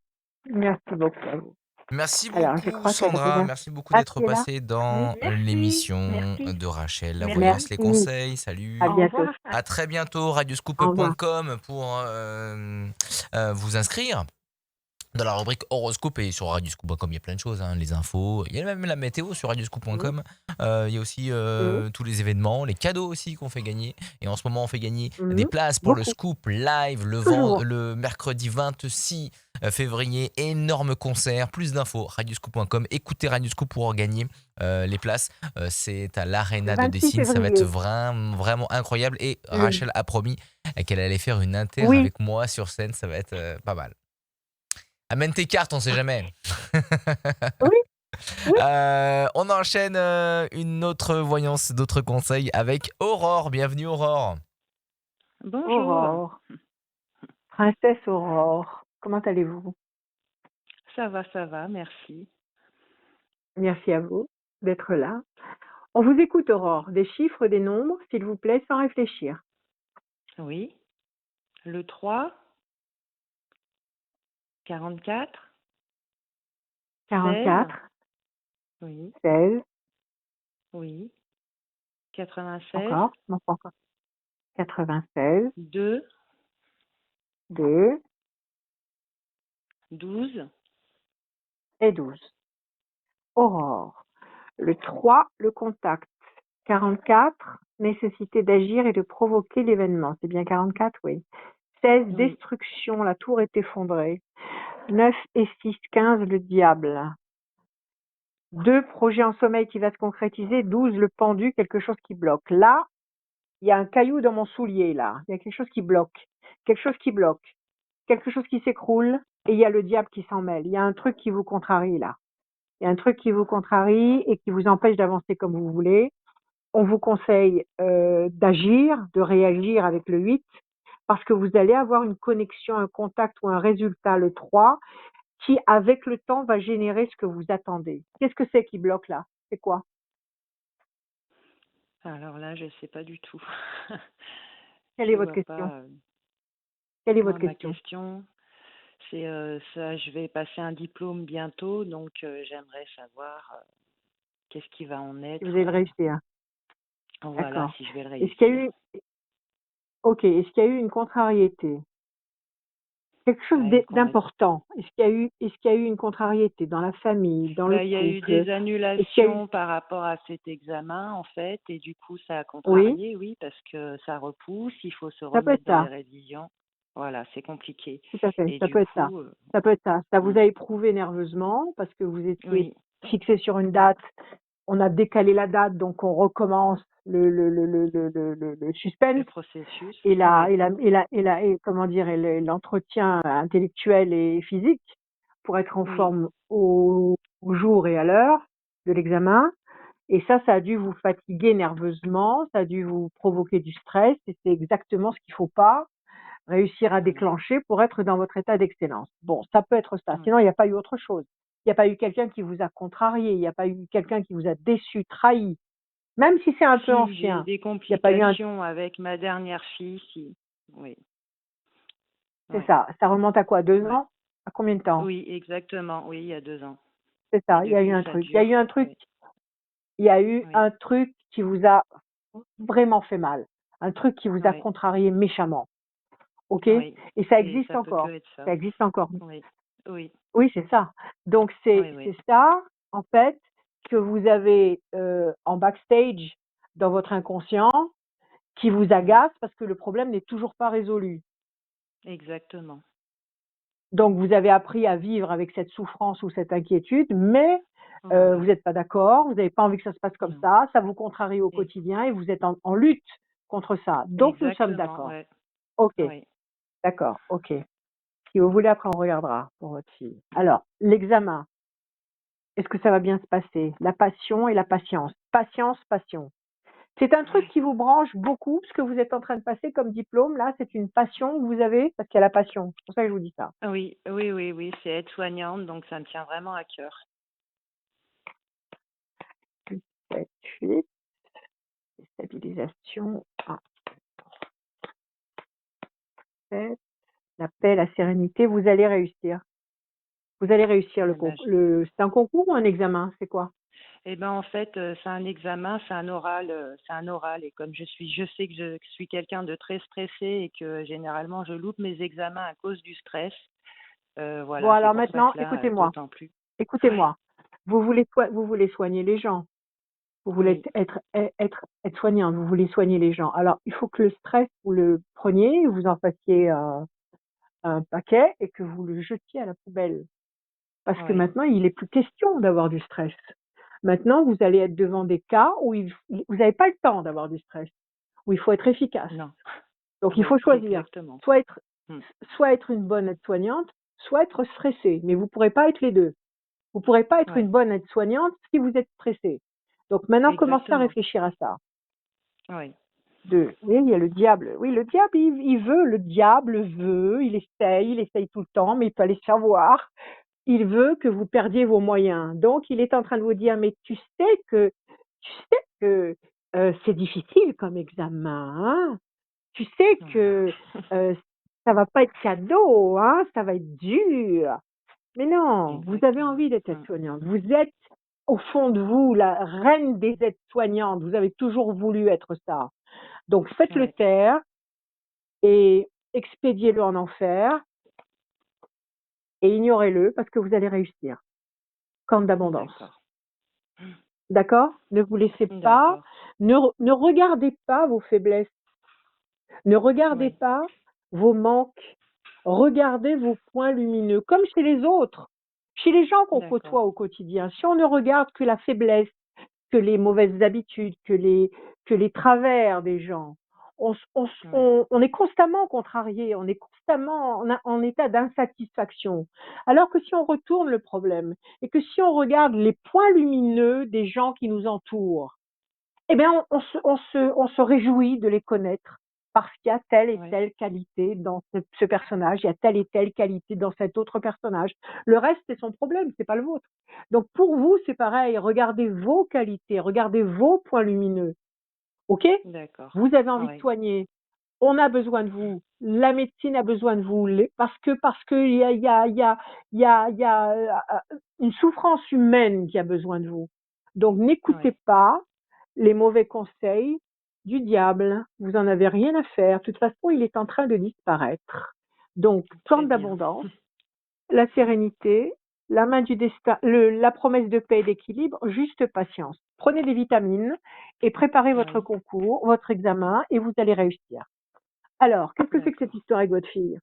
merci beaucoup à vous. Merci Alors, je beaucoup crois qu'elle Sandra, revient. merci beaucoup Ah, d'être tu es là? passée Oui. dans Merci. l'émission Merci. de Rachel, la Merci. voyance, les Merci. conseils. Salut. À Au bientôt. revoir. À très bientôt, Au revoir. radioscoop.com pour vous inscrire dans la rubrique horoscope et sur radioscoop.com. Il y a plein de choses, hein, les infos. Il y a même la météo sur radioscoop.com. Il y a aussi tous les événements, les cadeaux aussi qu'on fait gagner. Et en ce moment, on fait gagner des places pour le Beaucoup. Scoop Live Toujours. le mercredi 26 février. Énorme concert. Plus d'infos, radioscoop.com. Écoutez Radioscoop pour gagner les places. C'est à l'Arena de 26 Dessine. Ça va être février. vraiment incroyable. Et Le- Rachel a promis qu'elle allait faire une inter Oui. avec moi sur scène. Ça va être pas mal. Amène tes cartes, on sait jamais. Oui. Oui. On enchaîne une autre voyance, d'autres conseils avec Aurore. Bienvenue Aurore. Bonjour. Aurore. Princesse Aurore. Comment allez-vous? Ça va, merci. Merci à vous d'être là. On vous écoute, Aurore. Des chiffres, des nombres, s'il vous plaît, sans réfléchir. Oui. Le 3, 44, 44, oui, 16, oui, 96, encore, non pas encore. 96, 2, 2 12, et 12. Aurore. Le 3, le contact. 44, nécessité d'agir et de provoquer l'événement. C'est bien 44, oui. 16, oui, destruction, la tour est effondrée. 9 et 6, 15, le diable. 2, projet en sommeil qui va se concrétiser. 12, le pendu, quelque chose qui bloque. Là, il y a un caillou dans mon soulier là. Il y a quelque chose qui bloque. Quelque chose qui bloque. Quelque chose qui s'écroule et il y a le diable qui s'en mêle. Il y a un truc qui vous contrarie là. Il y a un truc qui vous contrarie et qui vous empêche d'avancer comme vous voulez. On vous conseille d'agir, de réagir avec le 8 parce que vous allez avoir une connexion, un contact ou un résultat le 3 qui, avec le temps, va générer ce que vous attendez. Qu'est-ce que c'est qui bloque là? C'est quoi? Alors là, je ne sais pas du tout. Quelle est Je votre vois question? pas. Quelle est Moi, votre ma question? question, c'est ça, je vais passer un diplôme bientôt, donc j'aimerais savoir qu'est-ce qui va en Si vous être. allez le réussir. Voilà, D'accord. si je vais le Est-ce qu'il y a réussir. eu, ok, est-ce qu'il y a eu une contrariété? Quelque chose Ouais, d'important. Est-ce qu'il y a eu une contrariété dans la famille, dans le il y a eu couple? des Est-ce qu'il y a eu, annulations par rapport à cet examen, en fait, et du coup, ça a oui, contrarié, oui, parce que ça repousse, il faut se ça peut être remettre dans les ça. révisions. Voilà, c'est compliqué. Tout à fait, Et ça du peut être ça. coup, Ça peut être ça. Ça vous mm, a éprouvé nerveusement parce que vous étiez oui, fixé sur une date. On a décalé la date, donc on recommence le le suspense processus, oui, comment dire, et l'entretien intellectuel et physique pour être en oui, forme au jour et à l'heure de l'examen. Et ça a dû vous fatiguer nerveusement, ça a dû vous provoquer du stress, et c'est exactement ce qu'il faut pas réussir à oui, déclencher pour être dans votre état d'excellence. Bon, ça peut être ça. oui. Sinon, il n'y a pas eu autre chose. Il n'y a pas eu quelqu'un qui vous a contrarié, il n'y a pas eu quelqu'un qui vous a déçu, trahi. Même si c'est un peu Si j'ai eu ancien, des il n'y a pas eu un... complications avec ma dernière fille, si. Oui, C'est oui, ça. Ça remonte à quoi? Deux oui. ans? À combien de temps? Oui, exactement. Oui, il y a 2 ans. C'est Et ça. Il y a eu depuis, un ça truc. Il y a dure. eu un truc. Oui, Il y a eu oui, un truc qui vous a vraiment fait mal. Un truc qui vous a oui, contrarié méchamment. OK? oui. Et ça Et existe ça peut que encore. être ça. Ça existe encore. Oui, oui, Oui, c'est ça. Donc oui, oui, c'est ça, en fait, que vous avez en backstage dans votre inconscient qui vous oui. agace parce que le problème n'est toujours pas résolu. Exactement. Donc vous avez appris à vivre avec cette souffrance ou cette inquiétude, mais vous Voilà. n'êtes pas d'accord, vous n'avez pas envie que ça se passe comme Non. ça vous contrarie au Et- quotidien et vous êtes en lutte contre ça. Donc nous sommes exactement, d'accord. ouais. OK, Oui, d'accord, OK. Si vous voulez, après on regardera pour votre fille. Alors, l'examen. Est-ce que ça va bien se passer? La passion et la patience. Patience, passion. C'est un truc oui. qui vous branche beaucoup, ce que vous êtes en train de passer comme diplôme, là, c'est une passion que vous avez, parce qu'il y a la passion. C'est pour ça que je vous dis ça. Oui, oui, oui, oui. C'est aide-soignante, donc ça me tient vraiment à cœur. 6, 7, 8, stabilisation, 1, 7, la paix, la sérénité, vous allez réussir. Vous allez réussir le Eh ben, concours. C'est un concours ou un examen? C'est quoi? en fait, c'est un examen, c'est un oral. Et comme je sais que je suis quelqu'un de très stressé et que généralement je loupe mes examens à cause du stress. Bon, Voilà, c'est alors pour ça que maintenant, là, écoutez-moi. d'autant plus. Oui, Écoutez-moi. Vous voulez soigner les gens. Vous voulez oui, être soignant, vous voulez soigner les gens. Alors, il faut que le stress, vous le preniez, vous en fassiez un paquet et que vous le jetiez à la poubelle. Parce que oui, maintenant, il n'est plus question d'avoir du stress. Maintenant, vous allez être devant des cas où vous n'avez pas le temps d'avoir du stress, où il faut être efficace. non, Donc, il oui, faut choisir. exactement. Soit être, Mm. soit être une bonne aide-soignante, soit être stressé. Mais vous ne pourrez pas être les deux. Vous ne pourrez pas être Oui, une bonne aide-soignante si vous êtes stressé. Donc, maintenant, commencez à exactement. réfléchir à ça. Oui, Oui, il y a le diable. Oui, le diable, il veut, le diable veut, il essaye tout le temps, mais il peut aller se faire voir. Il veut que vous perdiez vos moyens. Donc, il est en train de vous dire, mais tu sais que c'est difficile comme examen, hein. Tu sais voilà. que ça va pas être cadeau, hein, ça va être dur. Mais non, vous avez Exactement. envie d'être Mm. aide-soignante. Vous êtes au fond de vous la reine des aides-soignantes. Vous avez toujours voulu être ça. Donc faites-le Oui, taire et expédiez-le en enfer et ignorez-le parce que vous allez réussir. Camp d'abondance. d'accord. D'accord? Ne vous laissez pas, D'accord. ne regardez pas vos faiblesses, ne regardez Oui, pas vos manques, regardez vos points lumineux, comme chez les autres, chez les gens qu'on d'accord. côtoie au quotidien. Si on ne regarde que la faiblesse, que les mauvaises habitudes, que les travers des gens, Ouais. on est constamment contrarié, on est constamment en état d'insatisfaction. Alors que si on retourne le problème et que si on regarde les points lumineux des gens qui nous entourent, eh bien, on se réjouit de les connaître parce qu'il y a telle et Ouais. telle qualité dans ce personnage, il y a telle et telle qualité dans cet autre personnage. Le reste, c'est son problème, c'est pas le vôtre. Donc, pour vous, c'est pareil. Regardez vos qualités, regardez vos points lumineux. OK? D'accord. Vous avez envie de Ouais. soigner. On a besoin de vous. La médecine a besoin de vous. Parce que il y a une souffrance humaine qui a besoin de vous. Donc, n'écoutez Ouais. pas les mauvais conseils du diable. Vous en avez rien à faire. De toute façon, il est en train de disparaître. Donc, Très plante bien. d'abondance, la sérénité, la main du destin, la promesse de paix et d'équilibre, juste patience. Prenez des vitamines et préparez votre Oui. concours, votre examen et vous allez réussir. Alors, qu'est-ce que c'est que cette D'accord. histoire avec votre fille?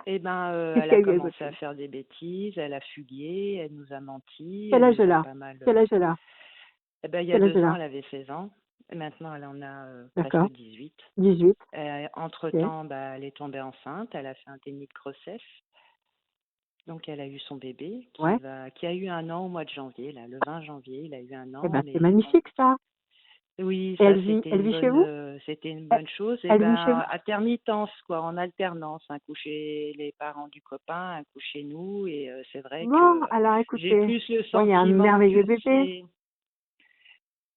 Eh ben, Qu'est-ce elle qu'il a y a eu avec votre commencé à fille? faire des bêtises, elle a fugué, elle nous a menti, Quel elle âge nous elle a a? pas mal. Quel âge elle a? Eh ben, il y a Quel âge deux elle ans, a? elle avait 16 ans. Et maintenant, elle en a presque D'accord. 18. 18. Ok. Entre-temps, bah, elle est tombée enceinte, elle a fait un déni de grossesse. Donc, elle a eu son bébé Ouais. qui a eu un an au mois de janvier, là, le 20 janvier, il a eu un Eh an, ben, c'est mais bon. magnifique, ça. Oui, Et ça, elle vit chez vous? c'était une Elle, bonne chose. Et elle vit chez ben, vous? alternance, quoi, en alternance, un coup chez les parents du copain, un coup chez nous. Et c'est vrai Bon, que alors j'ai écoutez, plus le bon, il y a un sentiment merveilleux que bébé. c'est.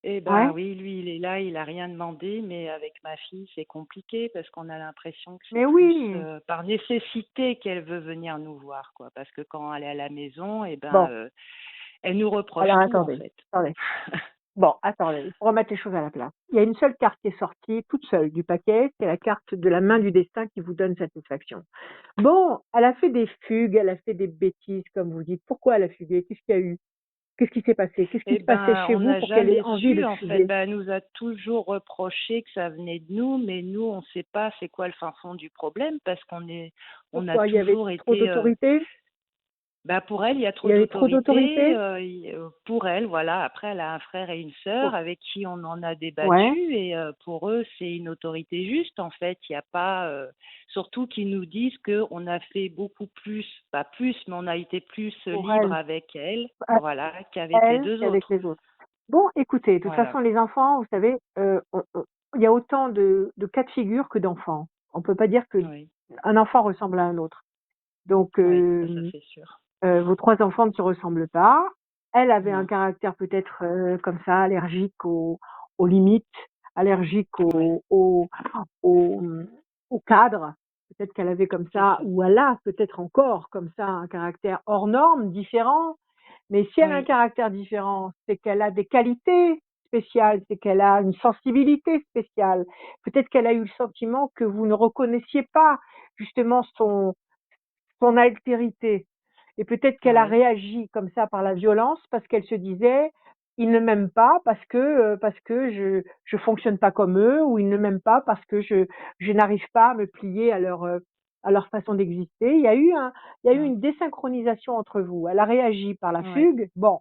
Eh ben Ouais. oui, lui, il est là, il a rien demandé, mais avec ma fille, c'est compliqué parce qu'on a l'impression que c'est Mais plus oui. par nécessité qu'elle veut venir nous voir, quoi. Parce que quand elle est à la maison, eh ben, Bon, elle nous reproche alors tout, en attendez. fait. Attendez. Bon, attendez, il faut remettre les choses à la place. Il y a une seule carte qui est sortie, toute seule du paquet, c'est la carte de la main du destin qui vous donne satisfaction. Bon, elle a fait des fugues, elle a fait des bêtises, comme vous dites. Pourquoi elle a fugué? Qu'est-ce qu'il y a eu? Qu'est-ce qui s'est passé? Qu'est-ce qui Eh se passait ben, chez on vous n'a pour qu'elle ait jamais envie de su, en fait. fuguer? Ben, elle nous a toujours reproché que ça venait de nous, mais nous, on ne sait pas c'est quoi le fin fond du problème parce on a Pourquoi? Il y avait toujours trop été. d'autorité? Bah pour elle, il y a Il trop y avait trop d'autorité. d'autorité? Pour elle, voilà. Après, elle a un frère et une sœur Pour- avec qui on en a Ouais, débattu et pour eux, c'est une autorité juste. En fait, il n'y a pas, surtout qu'ils nous disent que on a fait beaucoup plus, pas plus, mais on a été plus pour libre elle, avec elle, à voilà, qu'avec les elle deux qu'avec autres. les autres. Bon, écoutez, de toute Voilà. façon, les enfants, vous savez, il y a autant de cas de figure que d'enfants. On peut pas dire que Oui, un enfant ressemble à un autre. Donc, oui, ça c'est sûr. vos 3 enfants ne se ressemblent pas. Elle avait un Non. caractère peut-être, comme ça, allergique aux limites, allergique Oui, au, mmh, au cadre. Peut-être qu'elle avait comme c'est ça ça. ou elle a peut-être encore comme ça un caractère hors norme, différent. Mais si elle a un Oui, caractère différent, c'est qu'elle a des qualités spéciales, c'est qu'elle a une sensibilité spéciale. Peut-être qu'elle a eu le sentiment que vous ne reconnaissiez pas justement son altérité. Et peut-être qu'elle a oui, réagi comme ça par la violence parce qu'elle se disait ils ne m'aiment pas parce que je fonctionne pas comme eux, ou ils ne m'aiment pas parce que je n'arrive pas à me plier à leur façon d'exister. Il y a eu oui, une désynchronisation entre vous. Elle a réagi par la oui, fugue. Bon,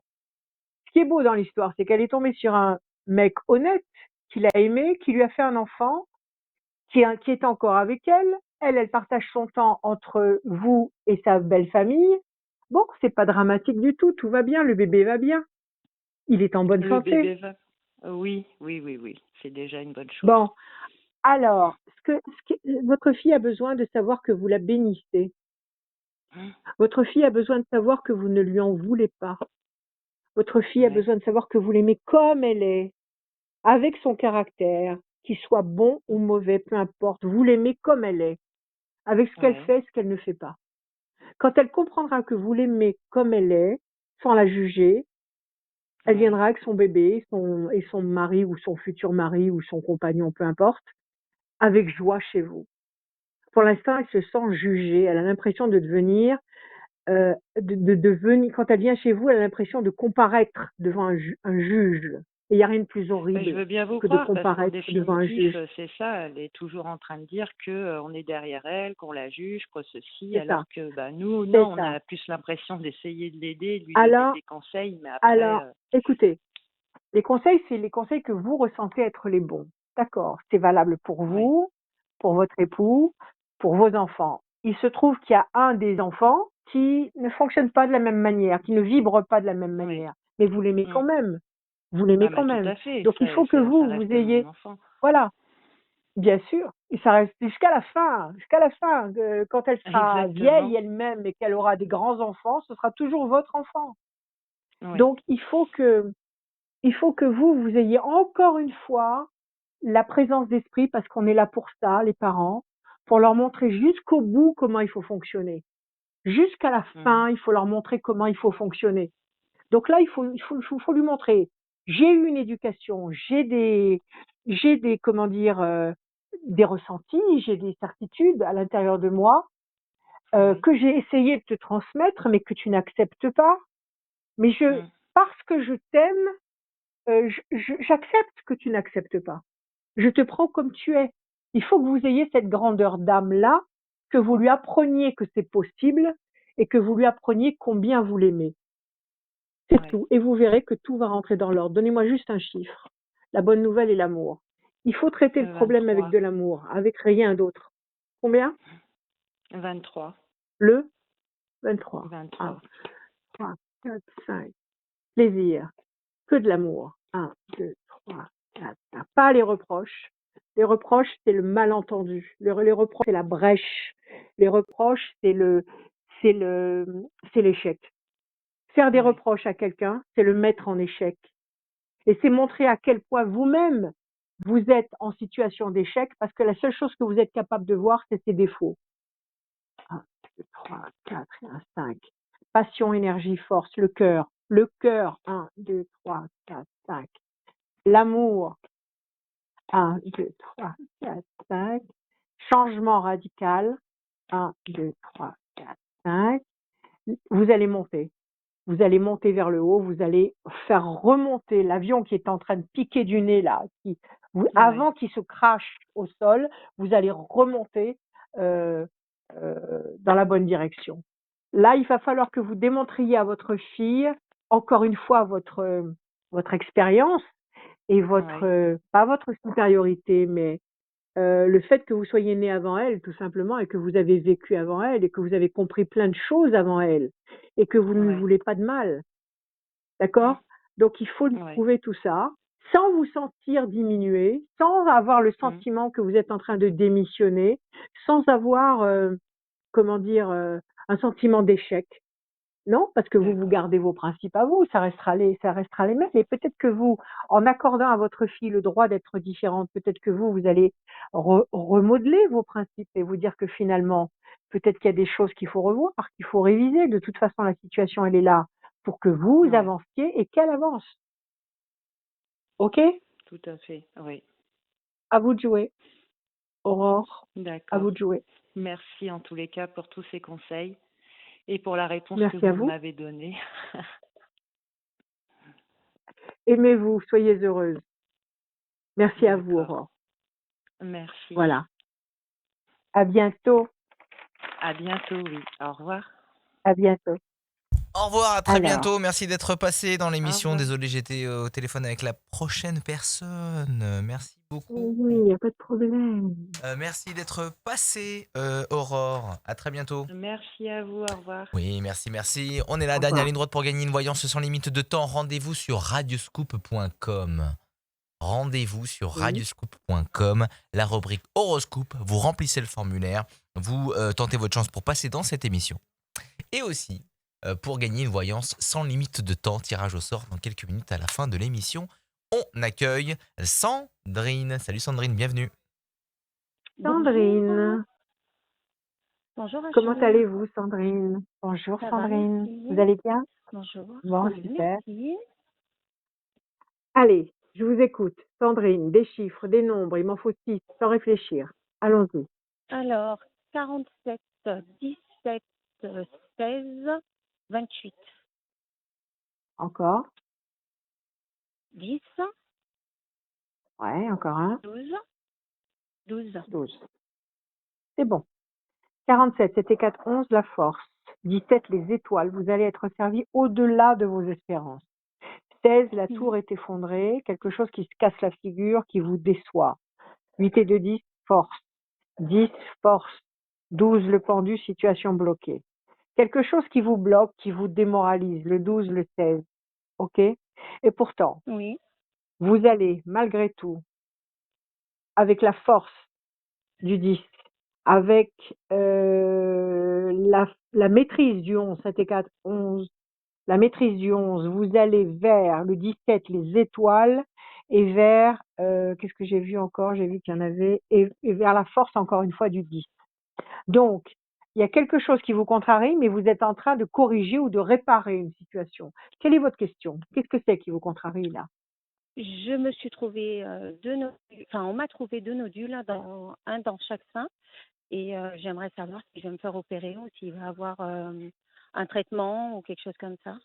ce qui est beau dans l'histoire, c'est qu'elle est tombée sur un mec honnête, qui l'a aimé, qui lui a fait un enfant, qui est encore avec elle. Elle partage son temps entre vous et sa belle famille. Bon, c'est pas dramatique du tout va bien, le bébé va bien. Il est en bonne le santé. bébé va. Oui, oui, oui, oui. C'est déjà une bonne chose. Bon, alors, votre fille a besoin de savoir que vous la bénissez. Hein. Votre fille a besoin de savoir que vous ne lui en voulez pas. Votre fille a Ouais, besoin de savoir que vous l'aimez comme elle est, avec son caractère, qu'il soit bon ou mauvais, peu importe. Vous l'aimez comme elle est, avec ce qu'elle ouais, fait, ce qu'elle ne fait pas. Quand elle comprendra que vous l'aimez comme elle est, sans la juger, elle ouais. viendra avec son bébé, et son mari ou son futur mari ou son compagnon, peu importe, avec joie chez vous. Pour l'instant, elle se sent jugée. Elle a l'impression de devenir, quand elle vient chez vous, elle a l'impression de comparaître devant un juge. Et il n'y a rien de plus Ben, je horrible veux bien vous que de croire parce qu'en comparaître devant un définitif, juge. c'est ça. Elle est toujours en train de dire que on est derrière elle, qu'on la juge, que ceci, C'est ça, alors que bah nous, c'est non, on ça. a plus l'impression d'essayer de l'aider, de lui donner Alors, des conseils, mais après, alors, écoutez, les conseils, c'est les conseils que vous ressentez être les bons. D'accord. C'est valable pour Oui. vous, pour votre époux, pour vos enfants. Il se trouve qu'il y a un des enfants qui ne fonctionne pas de la même manière, qui ne vibre pas de la même Oui. manière. Mais vous l'aimez Mm. quand même. Vous l'aimez Ah quand bah tout même. à fait. Donc Ça, il faut que ça vous reste mon ayez, enfant. voilà, bien sûr, et ça reste jusqu'à la fin, quand elle sera vieille Exactement. elle-même et qu'elle aura des grands-enfants, ce sera toujours votre enfant. Oui. Donc il faut que vous ayez encore une fois la présence d'esprit, parce qu'on est là pour ça, les parents, pour leur montrer jusqu'au bout comment il faut fonctionner. Jusqu'à la Mhm. fin, il faut leur montrer comment il faut fonctionner. Donc là, il faut lui montrer, j'ai eu une éducation, comment dire, des ressentis, j'ai des certitudes à l'intérieur de moi, Oui. que j'ai essayé de te transmettre, mais que tu n'acceptes pas. Mais Mm. parce que je t'aime, j'accepte que tu n'acceptes pas. Je te prends comme tu es. Il faut que vous ayez cette grandeur d'âme-là, que vous lui appreniez que c'est possible et que vous lui appreniez combien vous l'aimez. C'est Oui. tout. Et vous verrez que tout va rentrer dans l'ordre. Donnez-moi juste un chiffre. La bonne nouvelle est l'amour. Il faut traiter le problème avec 23. de l'amour, avec rien d'autre. Combien? 23. Le 23. 1, 23. 3, 4, 5. Plaisir. Que de l'amour. 1, 2, 3, 4, 5. Pas les reproches. Les reproches, c'est le malentendu. Les reproches, c'est la brèche. Les reproches, c'est le, c'est l'échec. Faire des Oui. reproches à quelqu'un, c'est le mettre en échec. Et c'est montrer à quel point vous-même, vous êtes en situation d'échec, parce que la seule chose que vous êtes capable de voir, c'est ses défauts. 1, 2, 3, 4 et 1, 5. Passion, énergie, force, le cœur. Le cœur, 1, 2, 3, 4, 5. L'amour, 1, 2, 3, 4, 5. Changement radical, 1, 2, 3, 4, 5. Vous allez monter. Vous allez monter vers le haut, vous allez faire remonter l'avion qui est en train de piquer du nez là, Oui. avant qu'il se crache au sol, vous allez remonter euh, dans la bonne direction. Là, il va falloir que vous démontriez à votre fille, encore une fois, votre expérience et Oui. pas votre supériorité, mais le fait que vous soyez né avant elle, tout simplement, et que vous avez vécu avant elle, et que vous avez compris plein de choses avant elle, et que vous ne lui Oui. voulez pas de mal. D'accord? Donc il faut lui Oui. prouver tout ça, sans vous sentir diminué, sans avoir le Mm. sentiment que vous êtes en train de démissionner, sans avoir, comment dire, un sentiment d'échec. Non, parce que vous D'accord. gardez vos principes à vous, ça restera les mêmes. Et peut-être que vous, en accordant à votre fille le droit d'être différente, peut-être que vous allez remodeler vos principes et vous dire que finalement, peut-être qu'il y a des choses qu'il faut revoir, qu'il faut réviser. De toute façon, la situation, elle est là pour que vous Oui. avanciez et qu'elle avance. OK? Tout à fait. Oui. À vous de jouer. Aurore, à D'accord. vous de jouer. Merci en tous les cas pour tous ces conseils et pour la réponse que Merci à vous vous. m'avez donnée. Aimez-vous, soyez heureuse. Merci à vous, D'accord. Aurore. Merci. Voilà. À bientôt. À bientôt, oui. Au revoir. À bientôt. Au revoir, à très Alors. bientôt. Merci d'être passé dans Au l'émission. revoir. Désolé, j'étais au téléphone avec la prochaine personne. Merci beaucoup. Oui, il n'y a pas de problème. Merci d'être passé, Aurore. À très bientôt. Merci à vous. Au revoir. Oui, merci, merci. On est la Au dernière revoir. ligne droite pour gagner une voyance sans limite de temps. Rendez-vous sur radioscoop.com. Rendez-vous sur Oui. radioscoop.com, la rubrique horoscope. Vous remplissez le formulaire, vous tentez votre chance pour passer dans cette émission. Et aussi, pour gagner une voyance sans limite de temps, tirage au sort dans quelques minutes à la fin de l'émission. On accueille Sandrine. Salut Sandrine, bienvenue. Bonjour. Sandrine, Bonjour comment Achille. allez-vous, Sandrine? Bonjour, Ça va, Sandrine. merci. Vous allez bien? Bonjour. Bon, Oui, super. merci. Allez, je vous écoute. Sandrine, des chiffres, des nombres, il m'en faut 6, sans réfléchir. Allons-y. Alors, 47, 17, 16, 28, Encore? 10, Ouais, encore un. 12, 12, 12. C'est bon. 47, c'était 4, 11, la force. 17, les étoiles. Vous allez être servi au-delà de vos espérances. 16, la tour est effondrée, quelque chose qui se casse la figure, qui vous déçoit. 8 et 2, 10, force. 10, force. 12, le pendu, situation bloquée. Quelque chose qui vous bloque, qui vous démoralise, le 12, le 16. OK? Et pourtant, Oui. vous allez, malgré tout, avec la force du 10, avec la maîtrise du 11, 7 et 4, 11, la maîtrise du 11, vous allez vers le 17, les étoiles, et vers, qu'est-ce que j'ai vu encore? J'ai vu qu'il y en avait, et vers la force, encore une fois, du 10. Donc, il y a quelque chose qui vous contrarie, mais vous êtes en train de corriger ou de réparer une situation. Quelle est votre question? Qu'est-ce que c'est qui vous contrarie là? Je me suis trouvé deux nodules, enfin, on m'a trouvé deux nodules, un dans chaque sein, et j'aimerais savoir si je vais me faire opérer ou s'il va avoir un traitement ou quelque chose comme ça.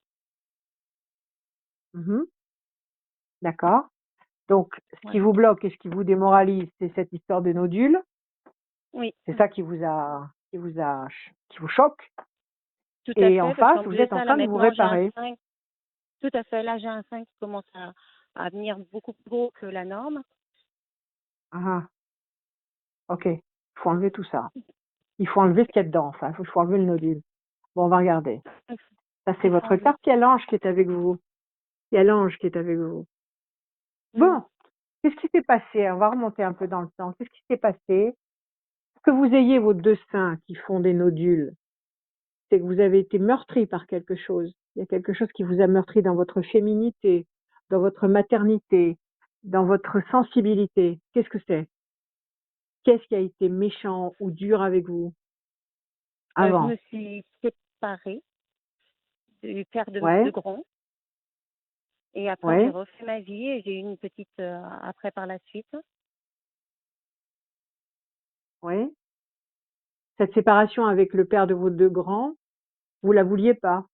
Mhm. D'accord. Donc, ce qui Voilà. vous bloque et ce qui vous démoralise, c'est cette histoire de nodules. Oui, C'est ça qui vous choque. tout à Et en fait, parce face, qu'en vous plus de êtes en ça, là train de vous maintenant, j'ai un réparer. 5. Tout à fait, là, j'ai un 5 qui commence à venir beaucoup plus gros que la norme. Ah, ok. Il faut enlever tout ça. Il faut enlever ce qu'il y a dedans. Enfin, il faut enlever le nodule. Bon, on va regarder. Ça, c'est Il faut votre enlever. carte. Il y a l'ange qui est avec vous. Il y a l'ange qui est avec vous. Mm. Bon, qu'est-ce qui s'est passé? On va remonter un peu dans le temps. Qu'est-ce qui s'est passé? Que vous ayez vos deux seins qui font des nodules, c'est que vous avez été meurtri par quelque chose. Il y a quelque chose qui vous a meurtri dans votre féminité, dans votre maternité, dans votre sensibilité. Qu'est-ce que c'est? Qu'est-ce qui a été méchant ou dur avec vous Je avant? me suis séparée du père de Ouais, Gron, et après, j'ai ouais, refait ma vie et j'ai eu une petite après par la suite. ouais. Cette séparation avec le père de vos deux grands, vous la vouliez pas.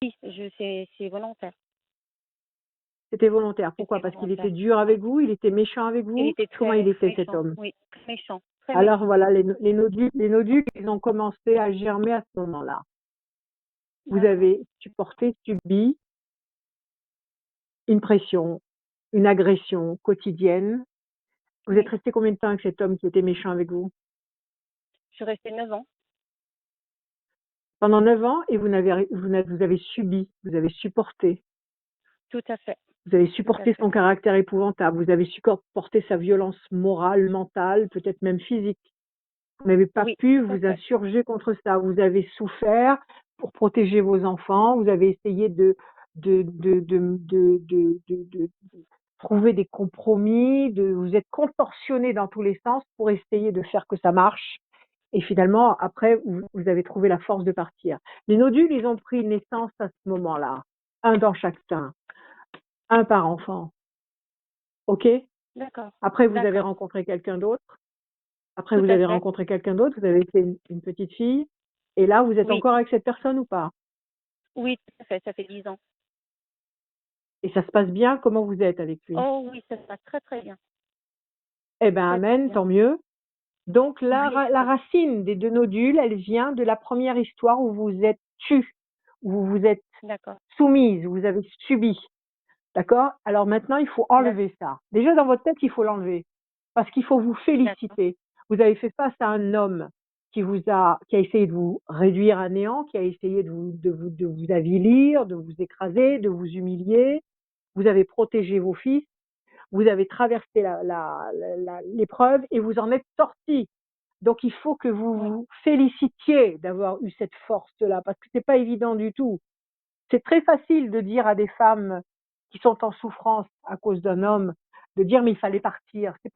Oui, c'est volontaire. C'était volontaire. Pourquoi? C'était Parce qu'il volontaire. était dur avec vous, il était méchant avec Il vous. était Comment il très était cet méchant, homme? oui, très méchant, très Alors méchant. voilà, les nodules, ils ont commencé à germer à ce moment-là. Vous D'accord. avez subi une pression, une agression quotidienne. Vous êtes Oui, resté combien de temps avec cet homme qui était méchant avec vous? je suis restée 9 ans. Pendant 9 ans, et vous avez subi, vous avez supporté. Tout à fait, Vous avez tout à supporté fait. son caractère épouvantable. Vous avez supporté sa violence morale, mentale, peut-être même physique. Vous n'avez pas Oui, pu tout à vous fait. insurger contre ça. Vous avez souffert pour protéger vos enfants. Vous avez essayé de trouver des compromis. Vous êtes contorsionné dans tous les sens pour essayer de faire que ça marche. Et finalement, après, vous avez trouvé la force de partir. Les nodules, ils ont pris naissance à ce moment-là. Un dans chaque sein. Un par enfant. OK? D'accord, Après, vous avez d'accord. rencontré quelqu'un d'autre. Après, Tout vous à avez fait. rencontré quelqu'un d'autre. Vous avez fait une petite fille. Et là, vous êtes Oui, encore avec cette personne ou pas? oui, tout à fait. Ça fait 10 ans. Et ça se passe bien? Comment vous êtes avec lui? Oh oui, ça se passe très très bien. Eh ben, Très très amen, bien. tant mieux. Donc, Oui, la racine des deux nodules, elle vient de la première histoire où vous êtes tue, où vous vous êtes d'accord, soumise, où vous avez subi. D'accord? Alors maintenant, il faut enlever ça. Déjà, dans votre tête, il faut l'enlever. Parce qu'il faut vous d'accord. féliciter. Vous avez fait face à un homme qui a essayé de vous réduire à néant, qui a essayé de vous avilir, de vous écraser, de vous humilier. Vous avez protégé vos fils. Vous avez traversé l'épreuve et vous en êtes sorti. Donc, il faut que vous Oui, vous félicitiez d'avoir eu cette force-là, parce que c'est pas évident du tout. C'est très facile de dire à des femmes qui sont en souffrance à cause d'un homme, de dire mais il fallait partir. C'est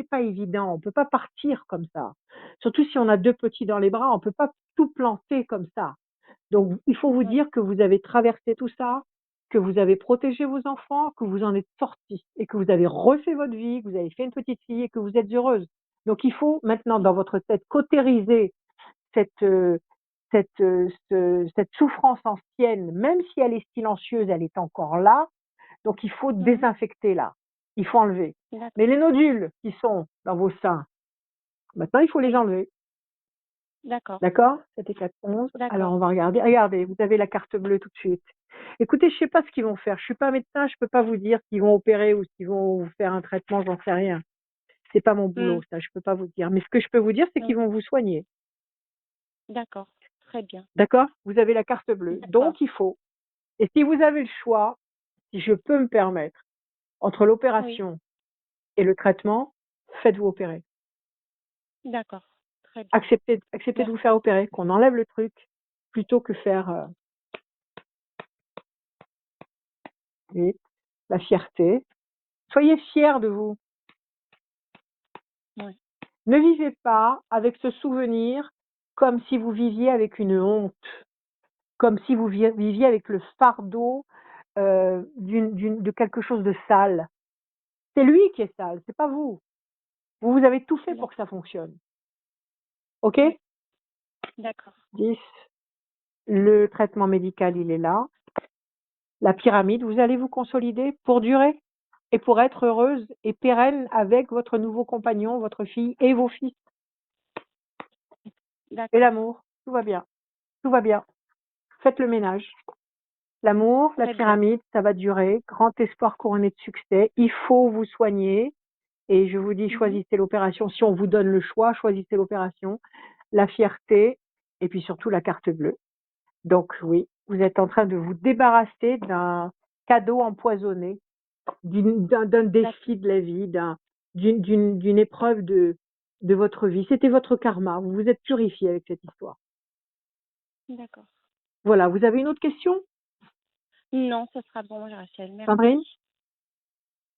pas évident. On peut pas partir comme ça. Surtout si on a deux petits dans les bras, on peut pas tout planter comme ça. Donc il faut vous oui, dire que vous avez traversé tout ça, que vous avez protégé vos enfants, que vous en êtes sortis et que vous avez refait votre vie, que vous avez fait une petite fille et que vous êtes heureuse. Donc il faut maintenant oui, dans votre tête cautériser cette, cette souffrance ancienne, même si elle est silencieuse, elle est encore là. Donc, il faut mhm, désinfecter là. Il faut enlever. Mais d'accord. les nodules qui sont dans vos seins, maintenant, il faut les Oui, enlever. D'accord, D'accord? 7 et 4, 11. Alors, d'accord. on va regarder. Regardez, vous avez la carte bleue tout de suite. Écoutez, je sais pas ce qu'ils vont faire. Je suis pas médecin, je peux pas vous dire s'ils vont opérer ou s'ils vont vous faire un traitement, j'en sais rien. C'est pas mon Mmh, boulot, ça, je peux pas vous dire. Mais ce que je peux vous dire, c'est mmh, qu'ils vont vous soigner. d'accord. Très bien. D'accord? Vous avez la carte bleue. D'accord. Donc, il faut. Et si vous avez le choix, si je peux me permettre, entre Oui, l'opération et le traitement, faites-vous opérer. d'accord. Très bien. Acceptez de vous faire Merci. opérer, qu'on enlève le truc, plutôt que faire vite, la fierté. Soyez fiers de vous. Oui, Ne vivez pas avec ce souvenir comme si vous viviez avec une honte, comme si vous viviez avec le fardeau de quelque chose de sale. C'est lui qui est sale, c'est pas vous. Vous avez tout fait pour que d'accord. ça fonctionne. OK? Oui, d'accord. 10. Le traitement médical, il est là. La pyramide, vous allez vous consolider pour durer et pour être heureuse et pérenne avec votre nouveau compagnon, votre fille et vos fils. Et D'accord. l'amour, tout va bien. Tout va bien. Faites le ménage. L'amour, la Très bien. pyramide, ça va durer. Grand espoir couronné de succès. Il faut vous soigner. Et je vous dis, Mhm. choisissez l'opération. Si on vous donne le choix, choisissez l'opération. La fierté et puis surtout la carte bleue. Donc oui, vous êtes en train de vous débarrasser d'un cadeau empoisonné, d'un D'ac- défi de la vie, d'une épreuve de votre vie. C'était votre karma. Vous vous êtes purifié avec cette histoire. D'accord. Voilà. Vous avez une autre question, Non, ce sera bon, Rachel. Sandrine? Merci.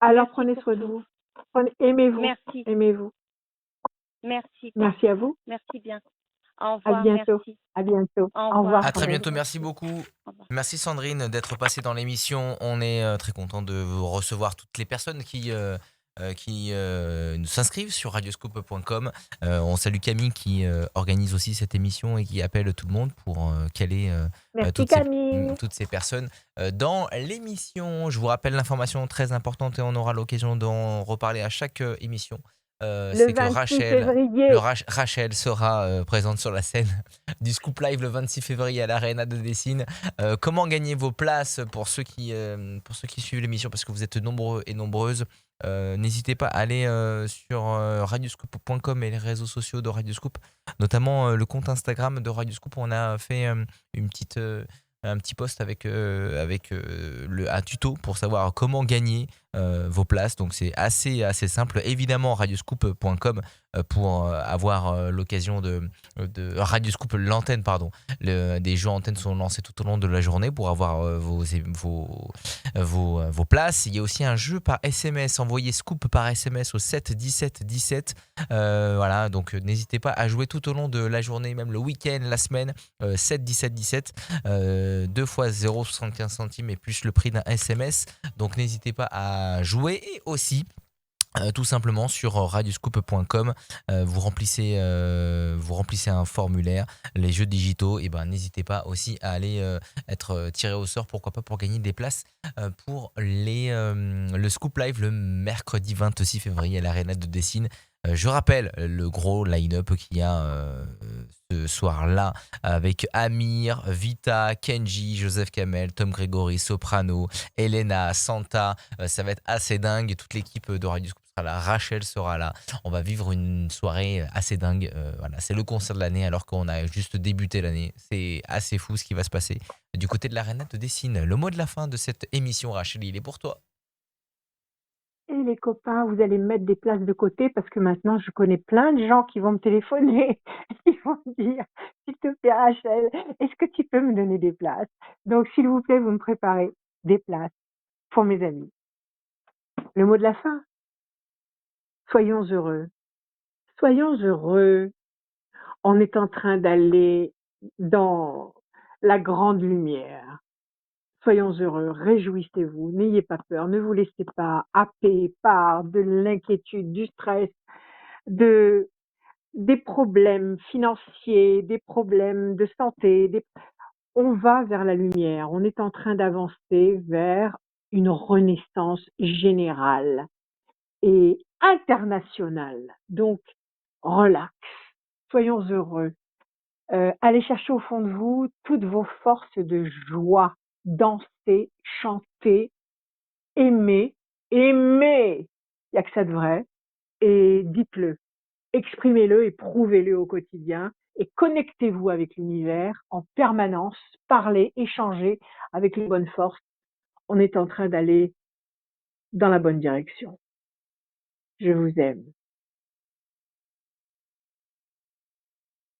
Alors Merci prenez pour soin de tout. vous. Aimez-vous. Merci. Aimez-vous. Merci. Merci à vous. Merci bien. Au À revoir. bientôt. Merci. À bientôt. Au Au revoir, revoir. À très Sandrine. bientôt, merci Merci. beaucoup. Au revoir. Merci Sandrine d'être passée dans l'émission. On est très content de vous recevoir toutes les personnes qui s'inscrivent sur radioscope.com. On salue Camille qui organise aussi cette émission et qui appelle tout le monde pour caler Merci Camille. toutes ces personnes dans l'émission. Je vous rappelle l'information très importante et on aura l'occasion d'en reparler à chaque émission. Le C'est que 26 février. Rachel sera présente sur la scène du Scoop Live le 26 février à l'Arena de Dessine. Comment gagner vos places pour ceux qui suivent l'émission, parce que vous êtes nombreux et nombreuses. N'hésitez pas à aller sur radioscoop.com et les réseaux sociaux de Radioscoop, notamment le compte Instagram de Radioscoop. On a fait un petit post avec un tuto pour savoir comment gagner vos places. Donc c'est assez simple. Évidemment, radioscoop.com pour avoir l'occasion de Radioscoop, l'antenne, pardon. Des jeux antennes sont lancés tout au long de la journée pour avoir vos places. Il y a aussi un jeu par SMS. Envoyez Scoop par SMS au 7 17 17. Voilà, donc n'hésitez pas à jouer tout au long de la journée, même le week-end, la semaine. 7 17 17. 2 fois 0,75 centimes et plus le prix d'un SMS. Donc n'hésitez pas à jouer. Et aussi tout simplement sur radioscoop.com, vous remplissez un formulaire, les jeux digitaux, et ben n'hésitez pas aussi à aller être tiré au sort, pourquoi pas, pour gagner des places pour le Scoop Live le mercredi 26 février à l'Arena de Dessine. Je rappelle le gros line-up qu'il y a ce soir-là avec Amir, Vita, Kenji, Joseph Kamel, Tom Gregory, Soprano, Elena, Santa. Ça va être assez dingue. Toute l'équipe de Radio Scoop sera là. Rachel sera là. On va vivre une soirée assez dingue. Voilà, c'est le concert de l'année alors qu'on a juste débuté l'année. C'est assez fou ce qui va se passer du côté de l'Arena de Dessine. Le mot de la fin de cette émission, Rachel, il est pour toi. Et les copains, vous allez mettre des places de côté parce que maintenant, je connais plein de gens qui vont me téléphoner. Ils vont me dire, s'il te plaît, Rachel, est-ce que tu peux me donner des places? Donc, s'il vous plaît, vous me préparez des places pour mes amis. Le mot de la fin. Soyons heureux. Soyons heureux. On est en train d'aller dans la grande lumière. Soyons heureux, réjouissez-vous, n'ayez pas peur, ne vous laissez pas happer par de l'inquiétude, du stress, de, des problèmes financiers, des problèmes de santé. On va vers la lumière, on est en train d'avancer vers une renaissance générale et internationale. Donc, relax, soyons heureux. Allez chercher au fond de vous toutes vos forces de joie. Dansez, chantez, aimez, aimez. Il n'y a que ça de vrai. Et dites-le, exprimez-le et prouvez-le au quotidien. Et connectez-vous avec l'univers en permanence. Parlez, échangez avec les bonnes forces. On est en train d'aller dans la bonne direction. Je vous aime.